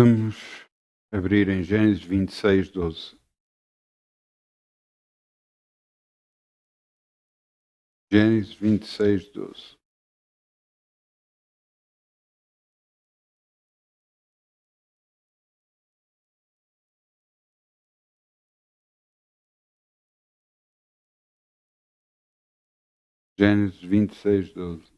Vamos abrir em Gênesis 26:12. Gênesis 26:12. Gênesis 26:12.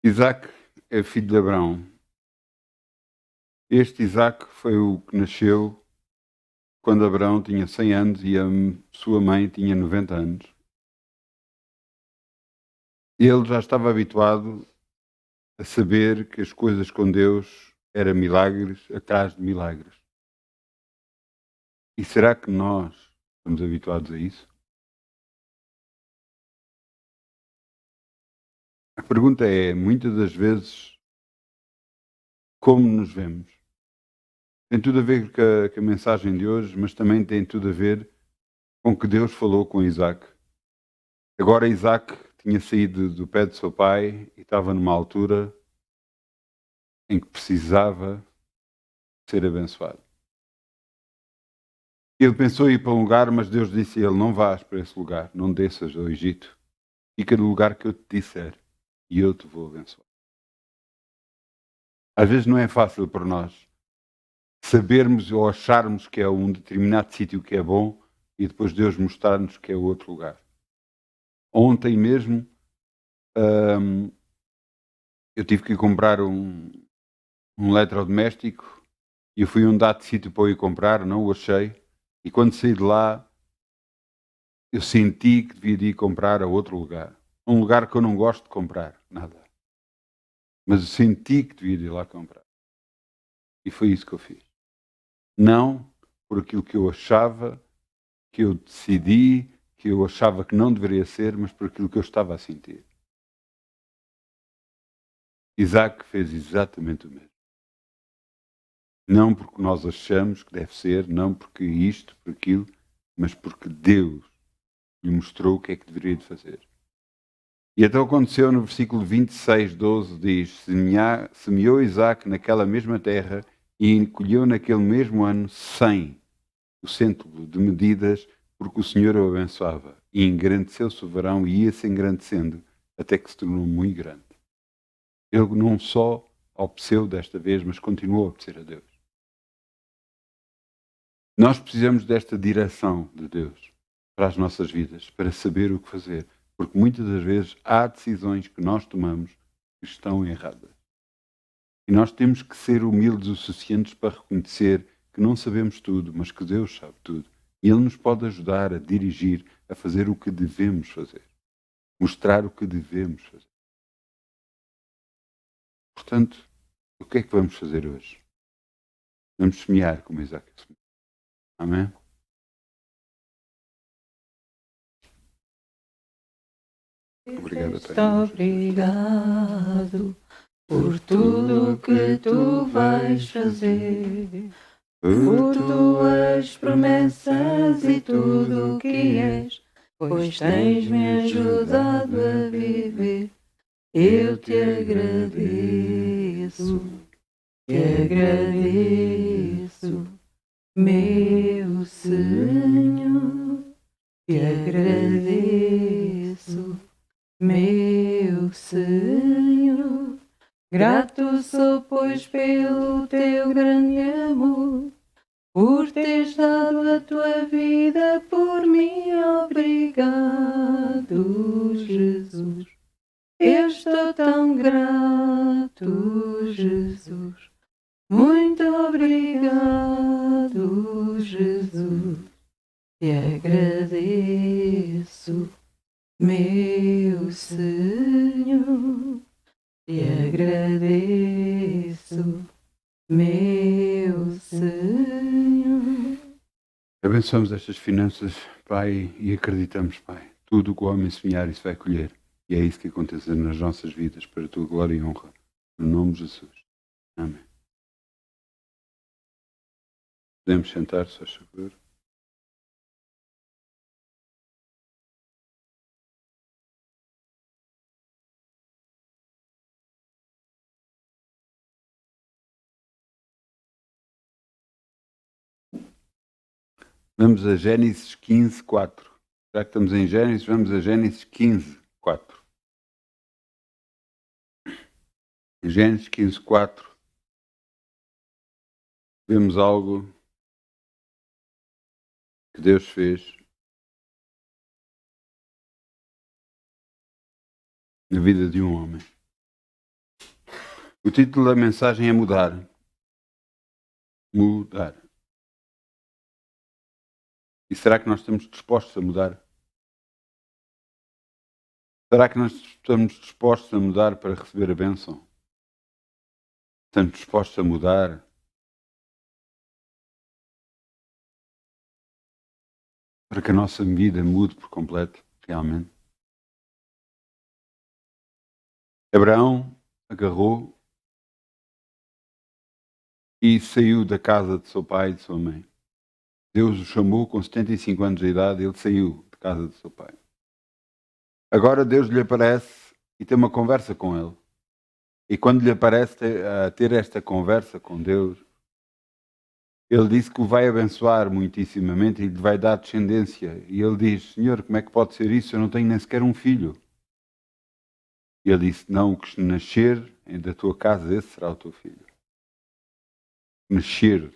Isaac é filho de Abraão. Este Isaac foi o que nasceu quando Abraão tinha 100 anos e a sua mãe tinha 90 anos. Ele já estava habituado a saber que as coisas com Deus eram milagres atrás de milagres. E será que nós estamos habituados a isso? A pergunta é, muitas das vezes, como nos vemos? Tem tudo a ver com a mensagem de hoje, mas também tem tudo a ver com o que Deus falou com Isaac. Agora Isaac tinha saído do pé de seu pai e estava numa altura em que precisava ser abençoado. Ele pensou em ir para um lugar, mas Deus disse a ele, não vás para esse lugar, não desças ao Egito. Fica no lugar que eu te disser e eu te vou abençoar. Às vezes não é fácil para nós sabermos ou acharmos que é um determinado sítio que é bom e depois Deus mostrar-nos que é outro lugar. Ontem mesmo eu tive que ir comprar um eletrodoméstico e eu fui a um dado sítio para eu ir comprar, não o achei. E quando saí de lá, eu senti que devia de ir comprar a outro lugar. Um lugar que eu não gosto de comprar, nada. Mas eu senti que devia de ir lá comprar. E foi isso que eu fiz. Não por aquilo que eu achava, que eu decidi, que eu achava que não deveria ser, mas por aquilo que eu estava a sentir. Isaac fez exatamente o mesmo. Não porque nós achamos que deve ser, não porque isto, por aquilo, mas porque Deus lhe mostrou o que é que deveria de fazer. E então aconteceu no versículo 26:12, diz, semeou Isaac naquela mesma terra e colheu naquele mesmo ano 100, o cêntuplo de medidas, porque o Senhor o abençoava. E engrandeceu-se o varão e ia-se engrandecendo, até que se tornou muito grande. Ele não só obedeceu desta vez, mas continuou a obedecer a Deus. Nós precisamos desta direção de Deus para as nossas vidas, para saber o que fazer. Porque muitas das vezes há decisões que nós tomamos que estão erradas. E nós temos que ser humildes o suficientes para reconhecer que não sabemos tudo, mas que Deus sabe tudo. E Ele nos pode ajudar a dirigir, a fazer o que devemos fazer. Mostrar o que devemos fazer. Portanto, o que é que vamos fazer hoje? Vamos semear como Isaac semeou. Amém? Obrigado, obrigado por tudo que tu vais fazer, por tuas promessas e tudo o que és, pois tens-me ajudado a viver. Eu te agradeço, meu Senhor, te agradeço, meu Senhor. Grato sou, pois, pelo teu grande amor, por teres dado a tua vida por mim. Obrigado, Jesus. Eu estou tão grato, Jesus. Muito obrigado, Jesus. Te agradeço, meu Senhor. Te agradeço, meu Senhor. Abençoamos estas finanças, Pai, e acreditamos, Pai. Tudo o que o homem semear, isso vai colher. E é isso que acontece nas nossas vidas, para a tua glória e honra. No nome de Jesus. Amém. Podemos sentar, se faz favor. Vamos a Gênesis 15, 4. Já que estamos em Gênesis, vamos a Gênesis 15, 4. Em Gênesis 15, 4, vemos algo que Deus fez na vida de um homem. O título da mensagem é Mudar. Mudar. E será que nós estamos dispostos a mudar? Será que nós estamos dispostos a mudar para receber a bênção? Estamos dispostos a mudar para que a nossa vida mude por completo, realmente? Abraão agarrou e saiu da casa de seu pai e de sua mãe. Deus o chamou com 75 anos de idade, ele saiu de casa de seu pai. Agora Deus lhe aparece e tem uma conversa com ele. E quando lhe aparece a ter esta conversa com Deus, ele disse que o vai abençoar muitíssimamente e lhe vai dar descendência. E ele diz: Senhor, como é que pode ser isso? Eu não tenho nem sequer um filho. E ele disse: Não, o que nascer da tua casa, esse será o teu filho. Nascer.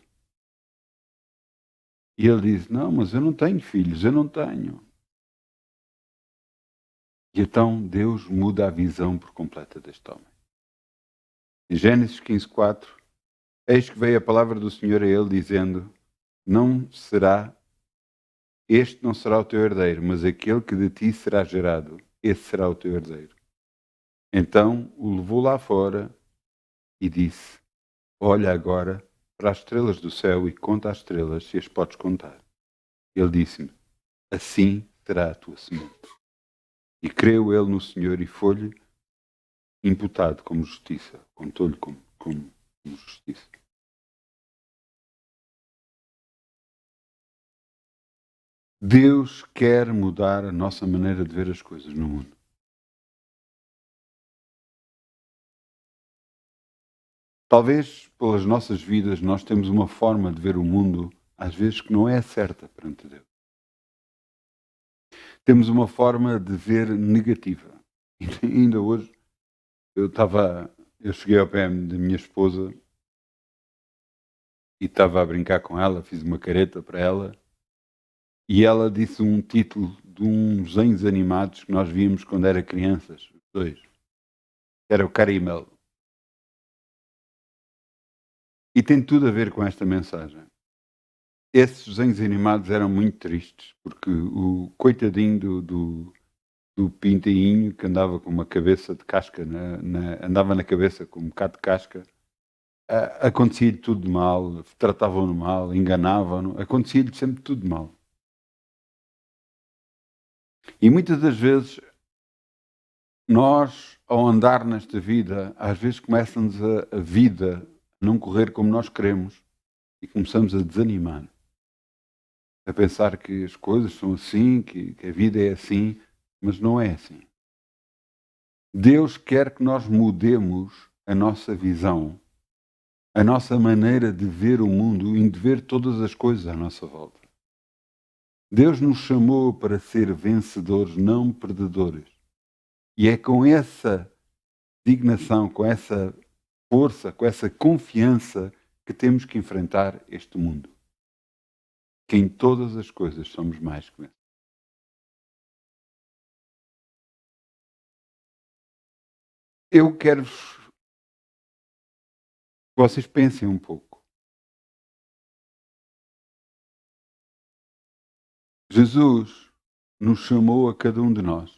E ele diz: Não, mas eu não tenho filhos, eu não tenho. E então Deus muda a visão por completa deste homem. Em Gênesis 15, 4, eis que veio a palavra do Senhor a ele, dizendo: Este não será o teu herdeiro, mas aquele que de ti será gerado, esse será o teu herdeiro. Então o levou lá fora e disse: Olha agora para as estrelas do céu e conta as estrelas, se as podes contar. Ele disse-me: Assim será a tua semente. E creu ele no Senhor e foi-lhe imputado como justiça. Contou-lhe como justiça. Deus quer mudar a nossa maneira de ver as coisas no mundo. Talvez pelas nossas vidas nós temos uma forma de ver o mundo, às vezes, que não é certa perante Deus. Temos uma forma de ver negativa. E ainda hoje eu cheguei ao pé da minha esposa e estava a brincar com ela, fiz uma careta para ela e ela disse um título de uns desenhos animados que nós víamos quando era crianças, os dois. Era o Carimel. E tem tudo a ver com esta mensagem. Esses desenhos animados eram muito tristes, porque o coitadinho do pintainho que andava com uma cabeça de casca, andava na cabeça com um bocado de casca, acontecia-lhe tudo de mal, tratavam-no mal, enganavam-no, acontecia-lhe sempre tudo de mal. E muitas das vezes, nós, ao andar nesta vida, às vezes começa-nos a vida a não correr como nós queremos e começamos a desanimar. A pensar que as coisas são assim, que a vida é assim, mas não é assim. Deus quer que nós mudemos a nossa visão, a nossa maneira de ver o mundo e de ver todas as coisas à nossa volta. Deus nos chamou para ser vencedores, não perdedores. E é com essa dignação, com essa força, com essa confiança que temos que enfrentar este mundo. Que em todas as coisas somos mais que vencedores. Eu quero que vocês pensem um pouco. Jesus nos chamou a cada um de nós.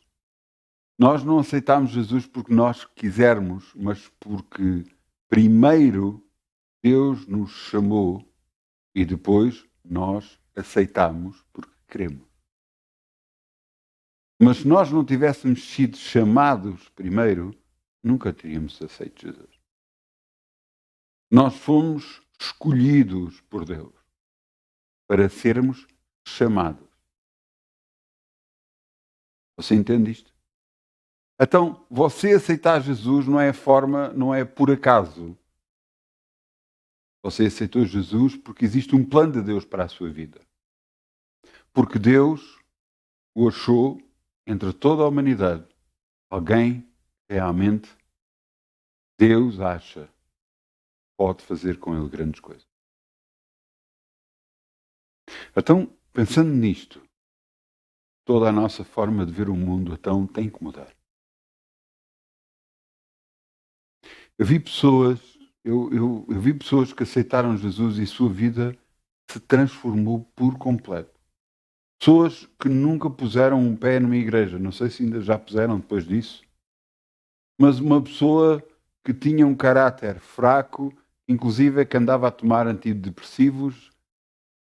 Nós não aceitamos Jesus porque nós quisermos, mas porque primeiro Deus nos chamou e depois nós aceitamos porque queremos. Mas se nós não tivéssemos sido chamados primeiro, nunca teríamos aceito Jesus. Nós fomos escolhidos por Deus para sermos chamados. Você entende isto? Então, você aceitar Jesus não é por acaso. Você aceitou Jesus porque existe um plano de Deus para a sua vida. Porque Deus o achou entre toda a humanidade alguém que realmente Deus acha que pode fazer com ele grandes coisas. Então, pensando nisto, toda a nossa forma de ver o mundo então tem que mudar. Eu vi pessoas que aceitaram Jesus e sua vida se transformou por completo. Pessoas que nunca puseram um pé numa igreja, não sei se ainda já puseram depois disso, mas uma pessoa que tinha um caráter fraco, inclusive que andava a tomar antidepressivos,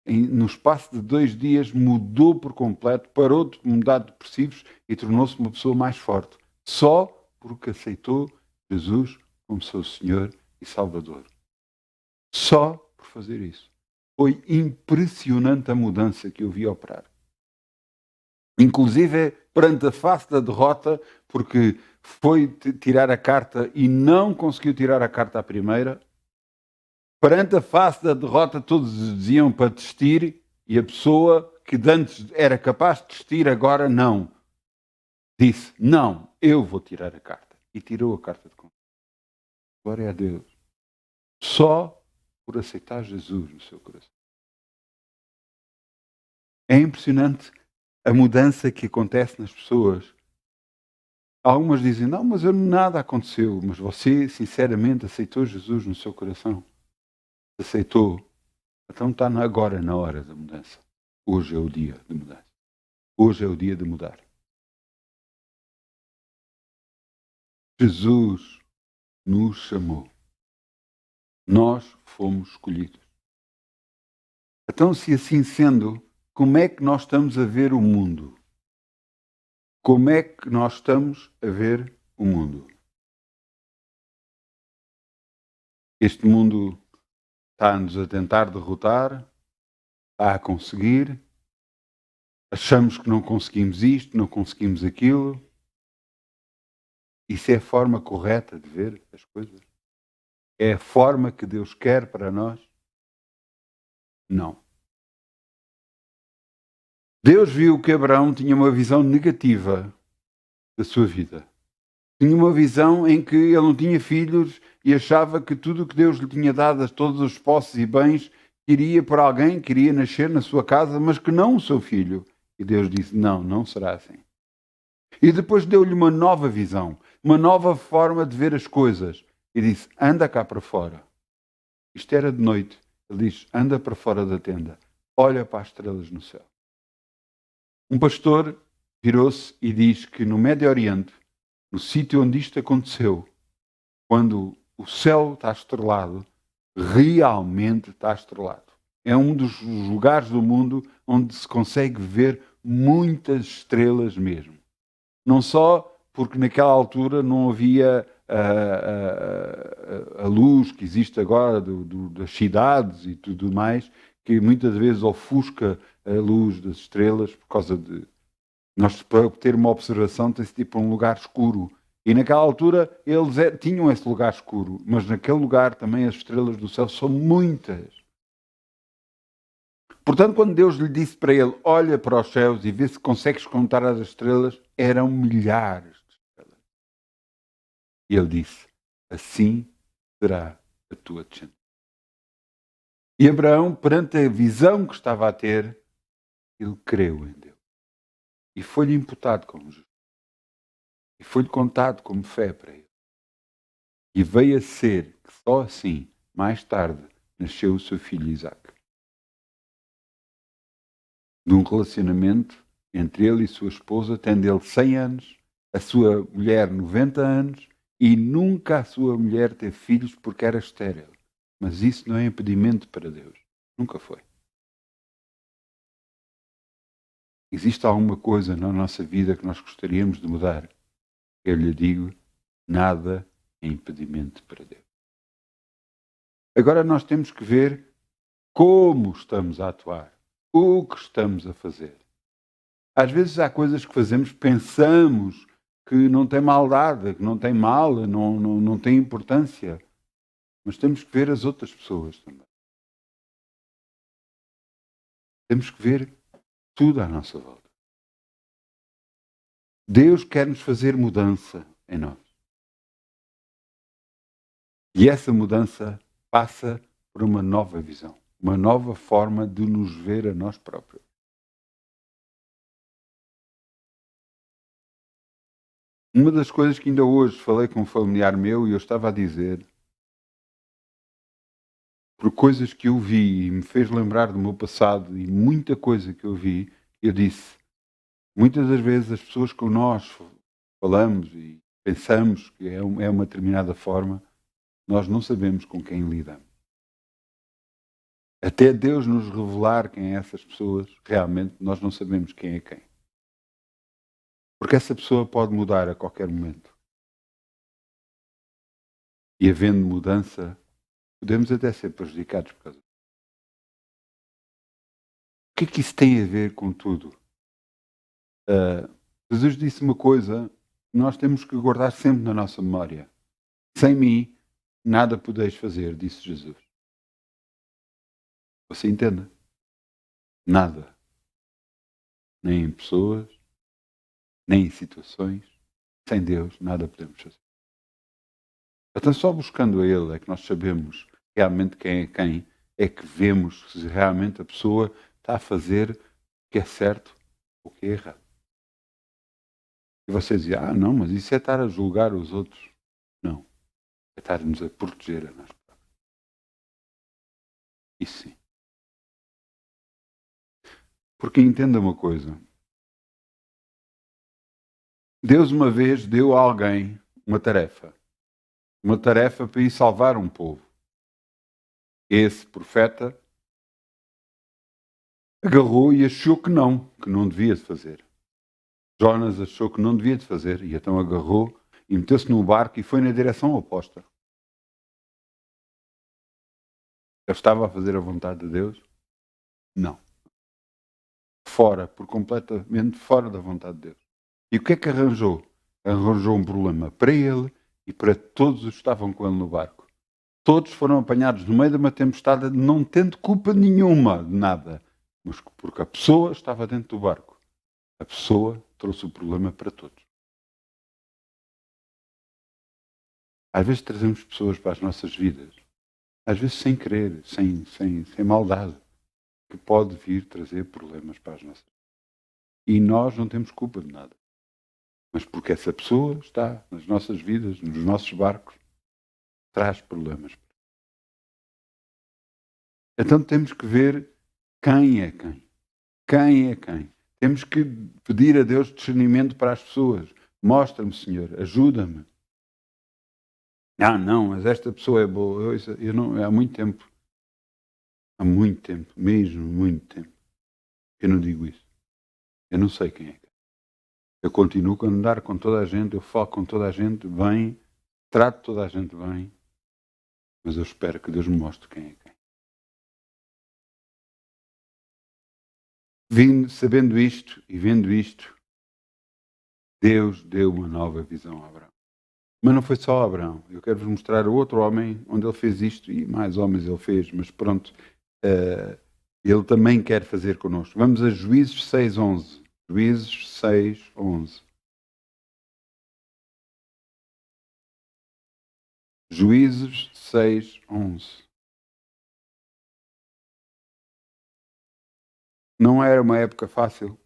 no espaço de 2 dias mudou por completo, parou de mudar de depressivos e tornou-se uma pessoa mais forte, só porque aceitou Jesus como seu Senhor e Salvador. Só por fazer isso. Foi impressionante a mudança que eu vi operar. Inclusive perante a face da derrota, porque foi tirar a carta e não conseguiu tirar a carta à primeira. Perante a face da derrota, todos diziam para desistir e a pessoa que antes era capaz de desistir, agora não. Disse, não, eu vou tirar a carta. E tirou a carta de conta. Glória a Deus. Só por aceitar Jesus no seu coração. É impressionante a mudança que acontece nas pessoas. Algumas dizem, não, mas nada aconteceu. Mas você, sinceramente, aceitou Jesus no seu coração? Aceitou? Então está agora na hora da mudança. Hoje é o dia de mudança. Hoje é o dia de mudar. Jesus nos chamou. Nós fomos escolhidos. Então, se assim sendo, como é que nós estamos a ver o mundo? Como é que nós estamos a ver o mundo? Este mundo está-nos a tentar derrotar, está a conseguir, achamos que não conseguimos isto, não conseguimos aquilo. Isso é a forma correta de ver as coisas? É a forma que Deus quer para nós? Não. Deus viu que Abraão tinha uma visão negativa da sua vida. Tinha uma visão em que ele não tinha filhos e achava que tudo o que Deus lhe tinha dado, todos os posses e bens, iria por alguém que iria nascer na sua casa, mas que não o seu filho. E Deus disse, não, não será assim. E depois deu-lhe uma nova visão, uma nova forma de ver as coisas. E disse, anda cá para fora. Isto era de noite. Ele diz, anda para fora da tenda. Olha para as estrelas no céu. Um pastor virou-se e diz que no Médio Oriente, no sítio onde isto aconteceu, quando o céu está estrelado, realmente está estrelado. É um dos lugares do mundo onde se consegue ver muitas estrelas mesmo. Não só porque naquela altura não havia a luz que existe agora das cidades e tudo mais, que muitas vezes ofusca a luz das estrelas por causa de... Nós, para ter uma observação, tem-se tipo um lugar escuro. E naquela altura eles tinham esse lugar escuro, mas naquele lugar também as estrelas do céu são muitas. Portanto, quando Deus lhe disse para ele, olha para os céus e vê se consegues contar as estrelas, eram milhares de estrelas. E ele disse, assim será a tua descendência. E Abraão, perante a visão que estava a ter, ele creu em Deus. E foi-lhe imputado como justo. E foi-lhe contado como fé para ele. E veio a ser que só assim, mais tarde, nasceu o seu filho Isaac. De um relacionamento entre ele e sua esposa, tendo ele 100 anos, a sua mulher 90 anos, e nunca a sua mulher teve filhos porque era estéril. Mas isso não é impedimento para Deus. Nunca foi. Existe alguma coisa na nossa vida que nós gostaríamos de mudar? Eu lhe digo, nada é impedimento para Deus. Agora nós temos que ver como estamos a atuar, o que estamos a fazer. Às vezes há coisas que fazemos, pensamos que não tem maldade, que não tem mal, não tem importância. Mas temos que ver as outras pessoas também. Temos que ver tudo à nossa volta. Deus quer nos fazer mudança em nós. E essa mudança passa por uma nova visão, uma nova forma de nos ver a nós próprios. Uma das coisas que ainda hoje falei com um familiar meu e eu estava a dizer, por coisas que eu vi e me fez lembrar do meu passado e muita coisa que eu vi, eu disse, muitas das vezes as pessoas com nós falamos e pensamos que é uma determinada forma, nós não sabemos com quem lidamos. Até Deus nos revelar quem é essas pessoas, realmente nós não sabemos quem é quem. Porque essa pessoa pode mudar a qualquer momento. E havendo mudança, podemos até ser prejudicados por causa disso. O que é que isso tem a ver com tudo? Jesus disse uma coisa que nós temos que guardar sempre na nossa memória. Sem mim, nada podeis fazer, disse Jesus. Você entende? Nada. Nem em pessoas, nem em situações. Sem Deus, nada podemos fazer. Então, só buscando a Ele é que nós sabemos realmente quem é que vemos se realmente a pessoa está a fazer o que é certo ou o que é errado. E você dizia, não, mas isso é estar a julgar os outros. Não. É estar-nos a proteger a nós próprios. Isso sim. Porque entenda uma coisa. Deus uma vez deu a alguém uma tarefa para ir salvar um povo. Esse profeta agarrou e achou que não devia de fazer. Jonas achou que não devia de fazer e então agarrou e meteu-se num barco e foi na direção oposta. Ele estava a fazer a vontade de Deus? Não. Completamente fora da vontade de Deus. E o que é que arranjou? Arranjou um problema para ele e para todos os que estavam com ele no barco. Todos foram apanhados no meio de uma tempestade, não tendo culpa nenhuma de nada, mas porque a pessoa estava dentro do barco. A pessoa trouxe o problema para todos. Às vezes trazemos pessoas para as nossas vidas, às vezes sem querer, sem maldade, que pode vir trazer problemas para as nossas vidas. E nós não temos culpa de nada. Mas porque essa pessoa está nas nossas vidas, nos nossos barcos, traz problemas. Então temos que ver quem é quem. Quem é quem. Temos que pedir a Deus discernimento para as pessoas. Mostra-me, Senhor, ajuda-me. Não, mas esta pessoa é boa. Eu não, há muito tempo, mesmo muito tempo, eu não digo isso. Eu não sei quem é. Eu continuo a andar com toda a gente, eu falo com toda a gente bem, trato toda a gente bem, mas eu espero que Deus me mostre quem é quem. Sabendo isto e vendo isto, Deus deu uma nova visão a Abraão. Mas não foi só Abraão. Eu quero-vos mostrar outro homem onde ele fez isto e mais homens ele fez, mas pronto, ele também quer fazer connosco. Vamos a Juízes 6:11. Juízes 6:11. Juízes 6:11. Não era uma época fácil.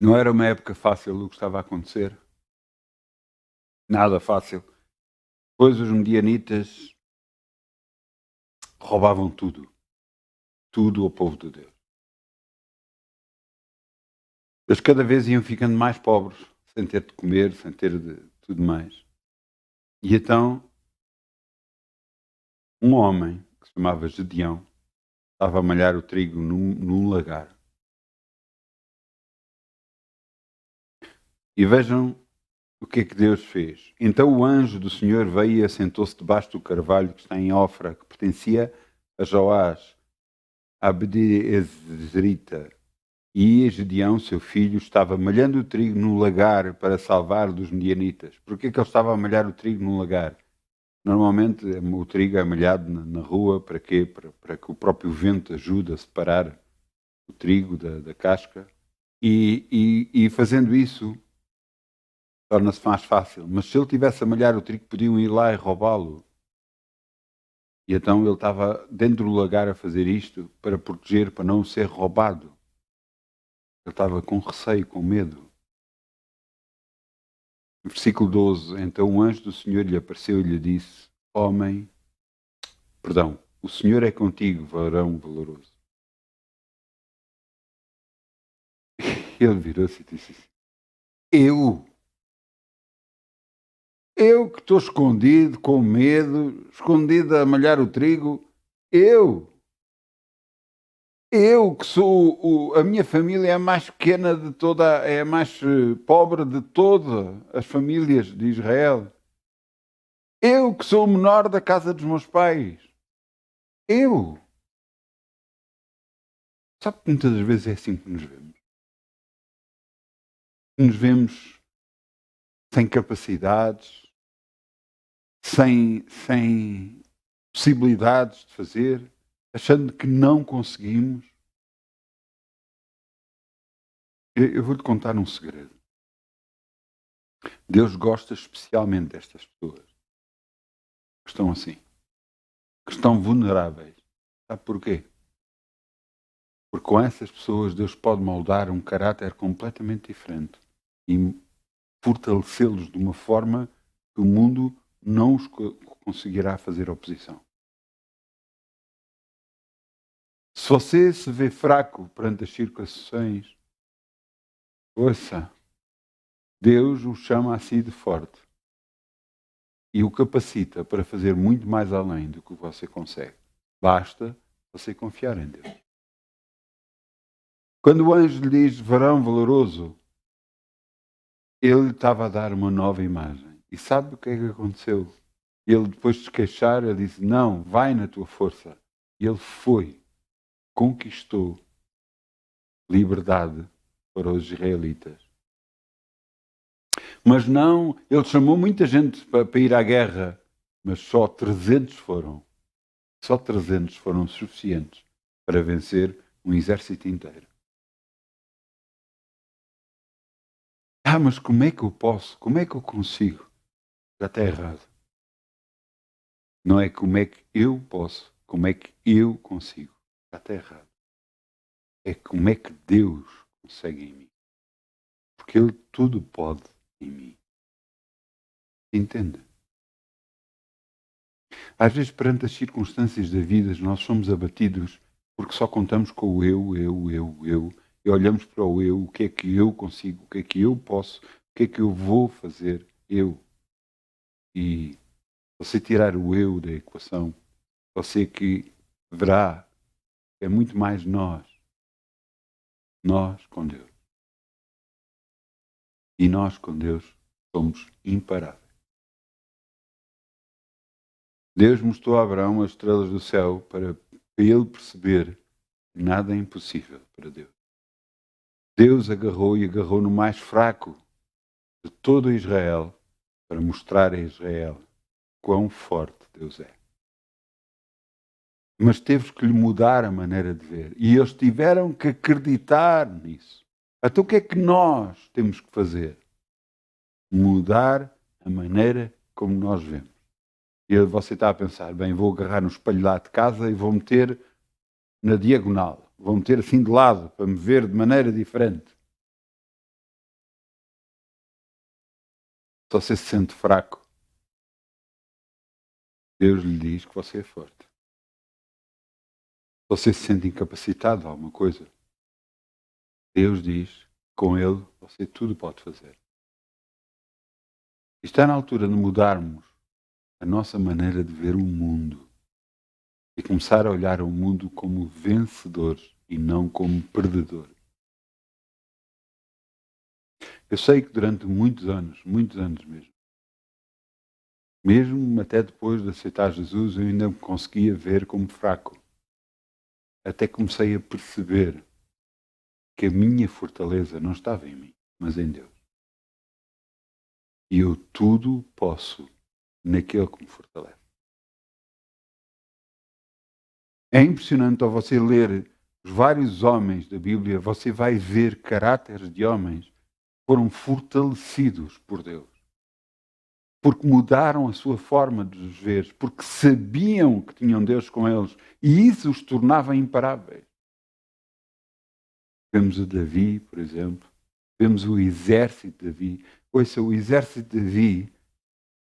Não era uma época fácil o que estava a acontecer. Nada fácil. Depois os medianitas roubavam tudo. Tudo ao povo de Deus. Eles cada vez iam ficando mais pobres, sem ter de comer, sem ter de tudo mais. E então, um homem que se chamava Gedeão estava a malhar o trigo num lagar. E vejam o que é que Deus fez. Então o anjo do Senhor veio e assentou-se debaixo do carvalho que está em Ofra, que pertencia a Joás, a Abdiezrita. E Gedeão, seu filho, estava malhando o trigo no lagar para salvar dos medianitas. Porquê que ele estava a malhar o trigo no lagar? Normalmente o trigo é malhado na rua, para quê? Para que o próprio vento ajude a separar o trigo da casca. E fazendo isso, torna-se mais fácil. Mas se ele tivesse a malhar o trigo, podiam ir lá e roubá-lo. E então ele estava dentro do lagar a fazer isto para proteger, para não ser roubado. Ele estava com receio, com medo. No versículo 12, então o anjo do Senhor lhe apareceu e lhe disse, o Senhor é contigo, varão valoroso. Ele virou-se e disse assim, eu que estou escondido, com medo, escondido a malhar o trigo, eu que sou, a minha família é a mais pequena de toda, é a mais pobre de todas as famílias de Israel. Eu que sou o menor da casa dos meus pais. Eu. Sabe que muitas das vezes é assim que nos vemos. Nos vemos sem capacidades, sem possibilidades de fazer, achando que não conseguimos. Eu vou-lhe contar um segredo. Deus gosta especialmente destas pessoas que estão assim, que estão vulneráveis. Sabe porquê? Porque com essas pessoas Deus pode moldar um caráter completamente diferente e fortalecê-los de uma forma que o mundo não os conseguirá fazer oposição. Se você se vê fraco perante as situações, ouça, Deus o chama a si de forte e o capacita para fazer muito mais além do que você consegue. Basta você confiar em Deus. Quando o anjo lhe diz varão valoroso, ele estava a dar uma nova imagem. E sabe o que é que aconteceu? Ele, depois de se queixar, ele disse, não, vai na tua força. E ele foi, conquistou liberdade para os israelitas. Mas não, ele chamou muita gente para ir à guerra, mas só 300 foram. Só 300 foram suficientes para vencer um exército inteiro. Mas como é que eu posso? Como é que eu consigo? Já está errado. Não é como é que eu posso, como é que eu consigo. Já está errado. É como é que Deus consegue em mim. Porque Ele tudo pode em mim. Entende? Às vezes, perante as circunstâncias da vida, nós somos abatidos porque só contamos com o eu. E olhamos para o eu, o que é que eu consigo, o que é que eu posso, o que é que eu vou fazer, eu. E você tirar o eu da equação, você que verá que é muito mais nós com Deus. E nós com Deus somos imparáveis. Deus mostrou a Abraão as estrelas do céu para ele perceber que nada é impossível para Deus. Deus agarrou no mais fraco de todo Israel para mostrar a Israel quão forte Deus é. Mas teve que lhe mudar a maneira de ver. E eles tiveram que acreditar nisso. Então o que é que nós temos que fazer? Mudar a maneira como nós vemos. E você está a pensar, bem, vou agarrar no espelho lá de casa e vou meter na diagonal. Vou meter assim de lado, para me ver de maneira diferente. Se você se sente fraco, Deus lhe diz que você é forte. Se você se sente incapacitado de alguma coisa, Deus diz que com Ele você tudo pode fazer. Está na altura de mudarmos a nossa maneira de ver o mundo e começar a olhar o mundo como vencedor e não como perdedor. Eu sei que durante muitos anos mesmo até depois de aceitar Jesus, eu ainda me conseguia ver como fraco. Até comecei a perceber que a minha fortaleza não estava em mim, mas em Deus. E eu tudo posso naquele que me fortalece. É impressionante ao você ler os vários homens da Bíblia, você vai ver caráteres de homens que foram fortalecidos por Deus. Porque mudaram a sua forma de os ver, porque sabiam que tinham Deus com eles, e isso os tornava imparáveis. Vemos o Davi, por exemplo, vemos o exército de Davi. Ouça, o exército de Davi,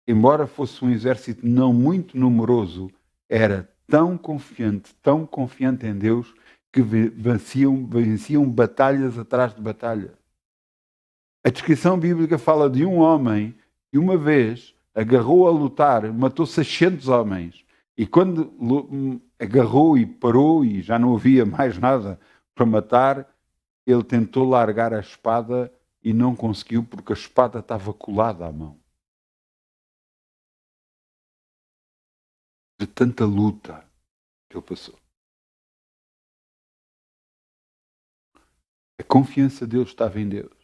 embora fosse um exército não muito numeroso, era tão confiante em Deus, que venciam batalhas atrás de batalha. A descrição bíblica fala de um homem que uma vez agarrou a lutar, matou 600 homens. E quando agarrou e parou e já não havia mais nada para matar, ele tentou largar a espada e não conseguiu porque a espada estava colada à mão. De tanta luta que ele passou. A confiança dele estava em Deus.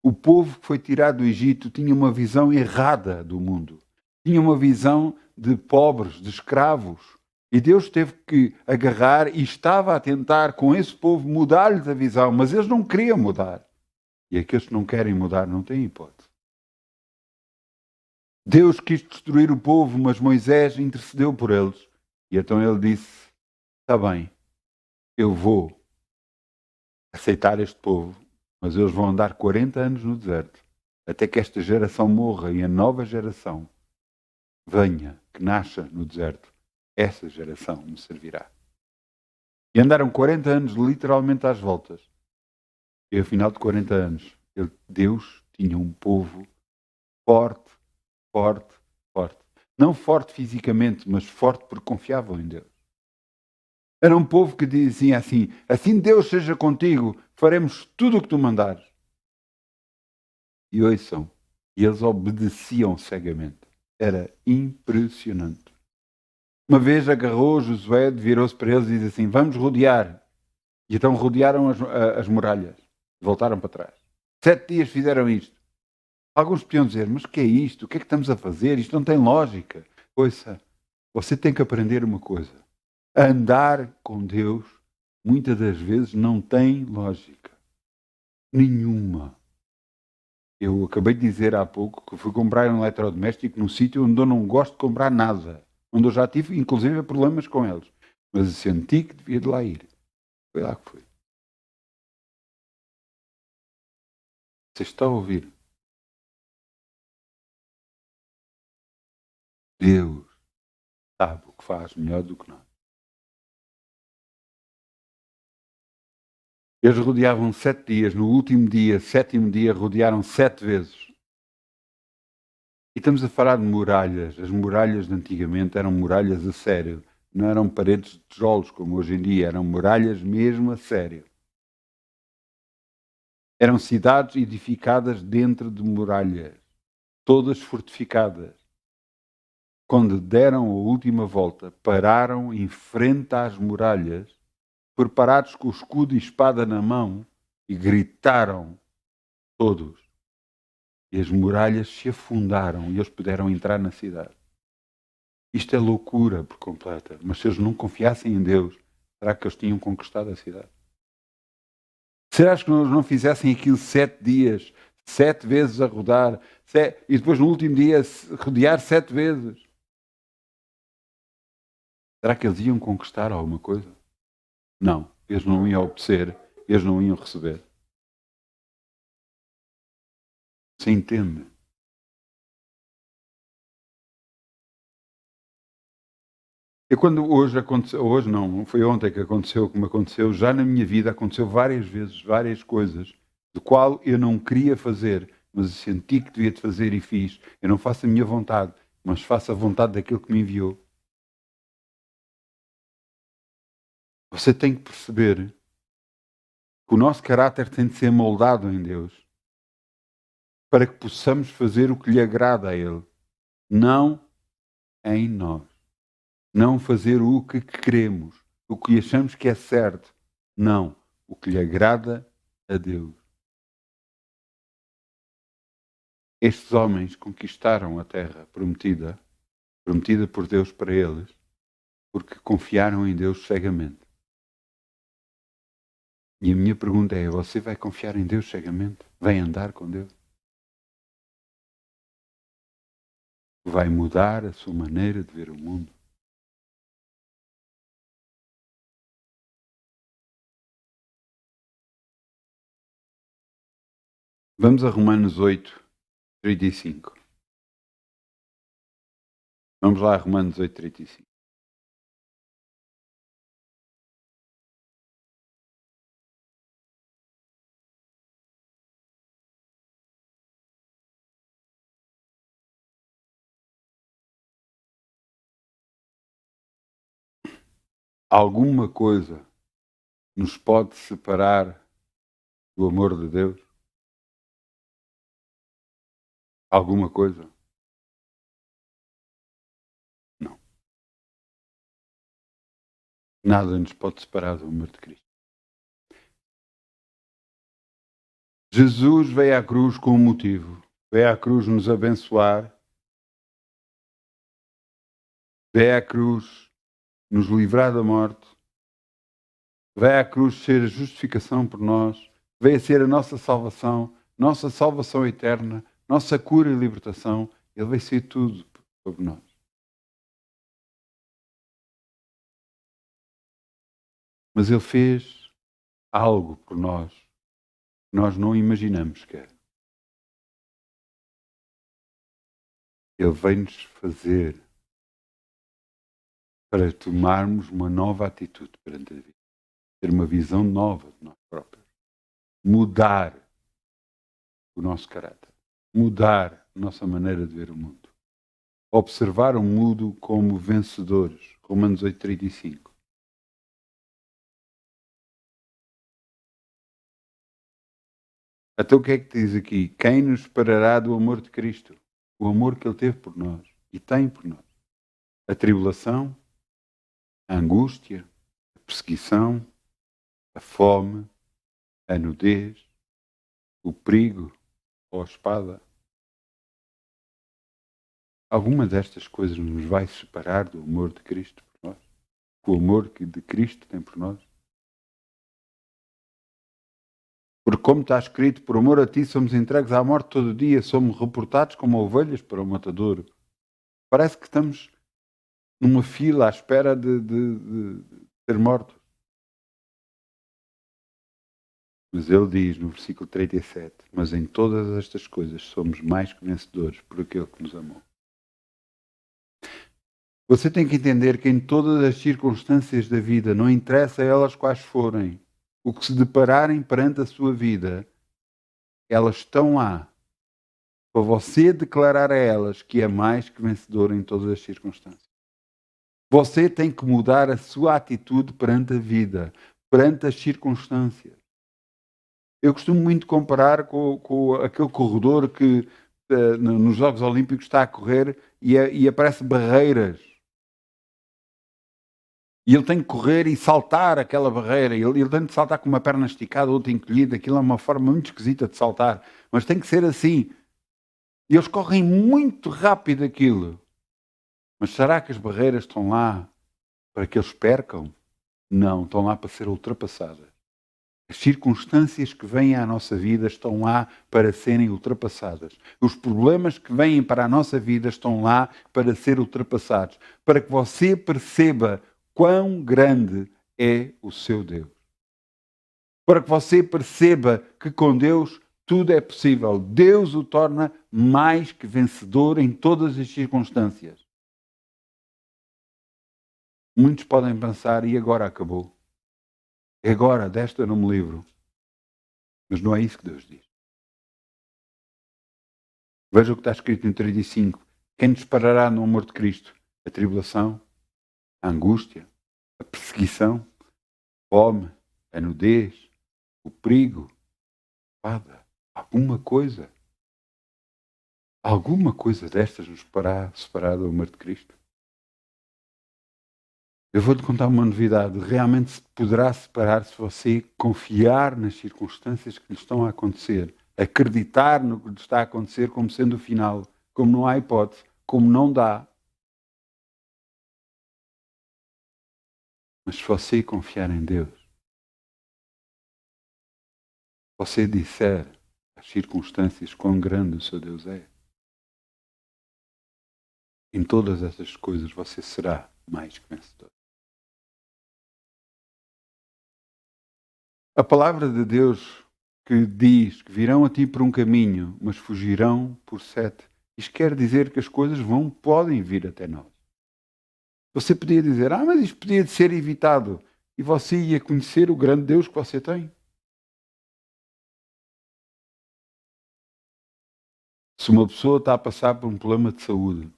O povo que foi tirado do Egito tinha uma visão errada do mundo. Tinha uma visão de pobres, de escravos. E Deus teve que agarrar e estava a tentar com esse povo mudar-lhes a visão, mas eles não queriam mudar. E aqueles que não querem mudar não têm hipótese. Deus quis destruir o povo, mas Moisés intercedeu por eles. E então ele disse: está bem, eu vou aceitar este povo, mas eles vão andar 40 anos no deserto, até que esta geração morra e a nova geração venha, que nasça no deserto. Essa geração me servirá. E andaram 40 anos literalmente às voltas. E ao final de 40 anos, Deus tinha um povo forte, forte, forte. Não forte fisicamente, mas forte porque confiavam em Deus. Era um povo que dizia assim: assim Deus seja contigo, faremos tudo o que tu mandares. E ouçam, e eles obedeciam cegamente. Era impressionante. Uma vez agarrou Josué, virou-se para eles e disse assim: vamos rodear. E então rodearam as muralhas. Voltaram para trás. 7 dias fizeram isto. Alguns podiam dizer: mas o que é isto? O que é que estamos a fazer? Isto não tem lógica. Ouça, você tem que aprender uma coisa. Andar com Deus, muitas das vezes, não tem lógica. Nenhuma. Eu acabei de dizer há pouco que fui comprar um eletrodoméstico num sítio onde eu não gosto de comprar nada. Onde eu já tive, inclusive, problemas com eles. Mas eu senti que devia de lá ir. Foi lá que fui. Você está a ouvir? Deus sabe o que faz melhor do que nós. Eles rodeavam 7 dias. No último dia, 7º dia, rodearam 7 vezes. E estamos a falar de muralhas. As muralhas de antigamente eram muralhas a sério. Não eram paredes de tijolos como hoje em dia. Eram muralhas mesmo a sério. Eram cidades edificadas dentro de muralhas. Todas fortificadas. Quando deram a última volta, pararam em frente às muralhas, preparados com o escudo e espada na mão, e gritaram todos. E as muralhas se afundaram e eles puderam entrar na cidade. Isto é loucura por completa. Mas se eles não confiassem em Deus, será que eles tinham conquistado a cidade? Será que eles não fizessem aquilo 7 dias, 7 vezes a rodar, e depois no último dia rodear 7 vezes? Será que eles iam conquistar alguma coisa? Não, eles não iam obedecer, eles não iam receber. Você entende? E quando hoje aconteceu, hoje não foi ontem que aconteceu, como aconteceu, já na minha vida aconteceu várias vezes, várias coisas, do qual eu não queria fazer, mas eu senti que devia de fazer e fiz. Eu não faço a minha vontade, mas faço a vontade daquele que me enviou. Você tem que perceber que o nosso caráter tem de ser moldado em Deus, para que possamos fazer o que lhe agrada a Ele, não em nós. Não fazer o que queremos, o que achamos que é certo. Não, o que lhe agrada a Deus. Estes homens conquistaram a terra prometida prometida por Deus para eles, porque confiaram em Deus cegamente. E a minha pergunta é: você vai confiar em Deus cegamente? Vai andar com Deus? Vai mudar a sua maneira de ver o mundo? Vamos a Romanos 8, 35. Vamos lá a Romanos 8, 35. Alguma coisa nos pode separar do amor de Deus? Alguma coisa? Não. Nada nos pode separar do amor de Cristo. Jesus veio à cruz com um motivo. Veio à cruz nos abençoar. Veio à cruz nos livrar da morte. Veio à cruz ser a justificação por nós. Veio a ser a nossa salvação eterna, nossa cura e libertação. Ele veio ser tudo sobre nós. Mas Ele fez algo por nós que nós não imaginamos que é. Ele veio-nos fazer para tomarmos uma nova atitude perante a vida. Ter uma visão nova de nós próprios. Mudar o nosso caráter. Mudar a nossa maneira de ver o mundo. Observar o mundo como vencedores. Romanos 8, 35. Então o que é que diz aqui? Quem nos separará do amor de Cristo? O amor que Ele teve por nós e tem por nós. A tribulação, a angústia, a perseguição, a fome, a nudez, o perigo ou a espada. Alguma destas coisas nos vai separar do amor de Cristo por nós? O amor que de Cristo tem por nós? Porque como está escrito, por amor a ti somos entregues à morte todo dia, somos reportados como ovelhas para o matadouro. Parece que estamos numa fila à espera de ser mortos. Mas ele diz no versículo 37, mas em todas estas coisas somos mais que vencedores por aquele que nos amou. Você tem que entender que em todas as circunstâncias da vida, não interessa elas quais forem, o que se depararem perante a sua vida, elas estão lá para você declarar a elas que é mais que vencedor em todas as circunstâncias. Você tem que mudar a sua atitude perante a vida, perante as circunstâncias. Eu costumo muito comparar com aquele corredor que nos Jogos Olímpicos está a correr e aparece barreiras. E ele tem que correr e saltar aquela barreira. Ele tem de saltar com uma perna esticada, outra encolhida. Aquilo é uma forma muito esquisita de saltar. Mas tem que ser assim. E eles correm muito rápido aquilo. Mas será que as barreiras estão lá para que eles percam? Não, estão lá para ser ultrapassadas. As circunstâncias que vêm à nossa vida estão lá para serem ultrapassadas. Os problemas que vêm para a nossa vida estão lá para ser ultrapassados. Para que você perceba quão grande é o seu Deus. Para que você perceba que com Deus tudo é possível. Deus o torna mais que vencedor em todas as circunstâncias. Muitos podem pensar, e agora acabou? E agora, desta eu não me livro. Mas não é isso que Deus diz. Veja o que está escrito em 35. Quem nos parará no amor de Cristo? A tribulação, a angústia, a perseguição, a fome, a nudez, o perigo, a espada. Alguma coisa destas nos fará separar do amor de Cristo? Eu vou-te contar uma novidade. Realmente se poderá separar se você confiar nas circunstâncias que lhe estão a acontecer, acreditar no que lhe está a acontecer como sendo o final, como não há hipótese, como não dá. Mas se você confiar em Deus, você disser às circunstâncias quão grande o seu Deus é, em todas essas coisas você será mais que vencedor. A palavra de Deus que diz que virão a ti por um caminho, mas fugirão por 7. Isto quer dizer que as coisas podem vir até nós. Você podia dizer, mas isto podia de ser evitado. E você ia conhecer o grande Deus que você tem. Se uma pessoa está a passar por um problema de saúde,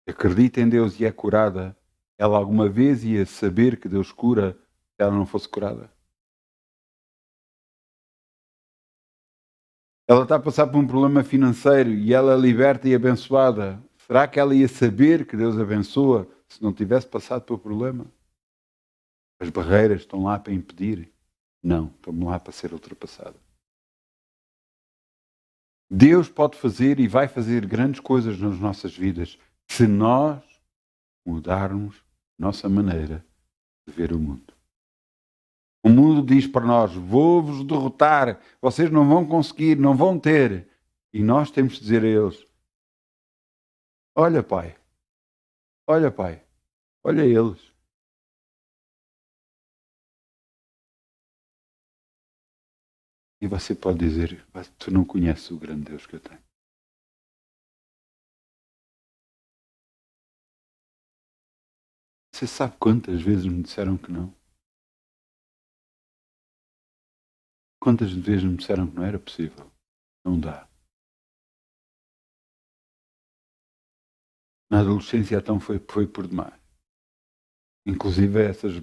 acredita em Deus e é curada, ela alguma vez ia saber que Deus cura se ela não fosse curada? Ela está a passar por um problema financeiro e ela é liberta e abençoada. Será que ela ia saber que Deus abençoa se não tivesse passado pelo problema? As barreiras estão lá para impedir? Não, estão lá para ser ultrapassadas. Deus pode fazer e vai fazer grandes coisas nas nossas vidas se nós mudarmos a nossa maneira de ver o mundo. O mundo diz para nós, vou-vos derrotar, vocês não vão conseguir, não vão ter. E nós temos de dizer a eles, olha pai, olha eles. E você pode dizer, tu não conheces o grande Deus que eu tenho. Você sabe quantas vezes me disseram que não? Quantas vezes me disseram que não era possível? Não dá. Na adolescência então foi por demais. Inclusive essas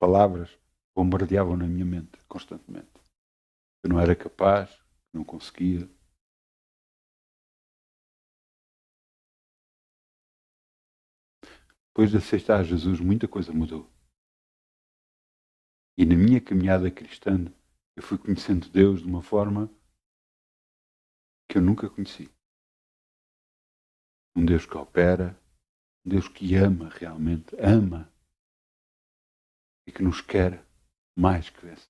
palavras bombardeavam na minha mente constantemente. Eu não era capaz, não conseguia. Depois de aceitar Jesus, muita coisa mudou. E na minha caminhada cristã, eu fui conhecendo Deus de uma forma que eu nunca conheci. Um Deus que opera, um Deus que ama realmente, ama e que nos quer mais que esse.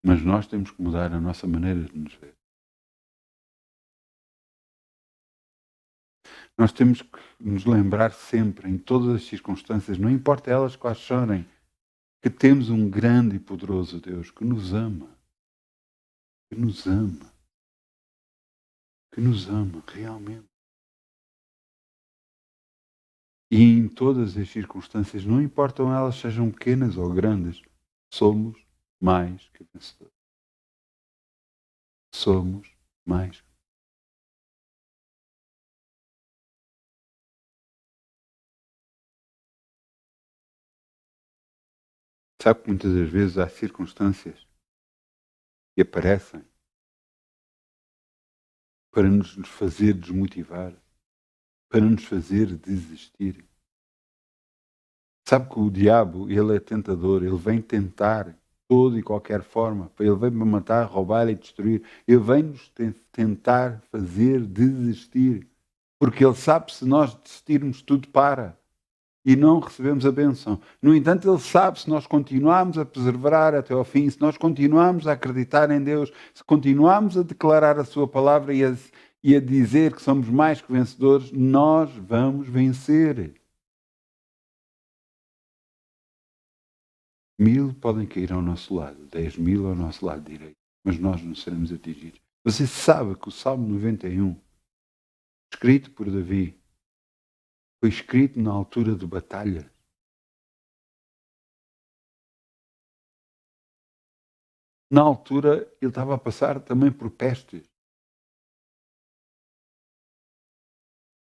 Mas nós temos que mudar a nossa maneira de nos ver. Nós temos que nos lembrar sempre, em todas as circunstâncias, não importa elas quais forem, que temos um grande e poderoso Deus que nos ama. Que nos ama. Que nos ama realmente. E em todas as circunstâncias, não importam elas sejam pequenas ou grandes, somos mais que vencedores. Somos mais. Sabe que muitas das vezes há circunstâncias que aparecem para nos fazer desmotivar, para nos fazer desistir. Sabe que o diabo, ele é tentador, ele vem tentar toda e qualquer forma, ele vem para matar, roubar e destruir, ele vem nos tentar fazer desistir, porque ele sabe que se nós desistirmos tudo para e não recebemos a bênção. No entanto, ele sabe se nós continuarmos a perseverar até ao fim, se nós continuarmos a acreditar em Deus, se continuarmos a declarar a sua palavra e a dizer que somos mais que vencedores, nós vamos vencer. 1000 podem cair ao nosso lado, 10.000 ao nosso lado direito, mas nós não seremos atingidos. Você sabe que o Salmo 91, escrito por Davi, foi escrito na altura de batalha. Na altura, ele estava a passar também por pestes.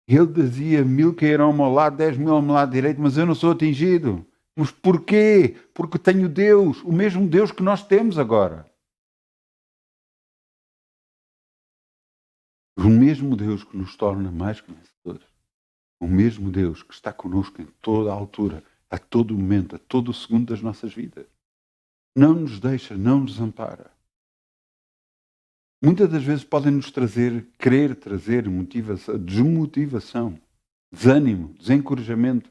Ele dizia, 1000 cairão ao meu lado, 10.000 ao meu lado direito, mas eu não sou atingido. Mas porquê? Porque tenho Deus, o mesmo Deus que nós temos agora. O mesmo Deus que nos torna mais que vencedores. O mesmo Deus que está connosco em toda a altura, a todo momento, a todo o segundo das nossas vidas. Não nos deixa, não nos desampara. muitas das vezes podem nos querer trazer motivação, desmotivação, desânimo, desencorajamento.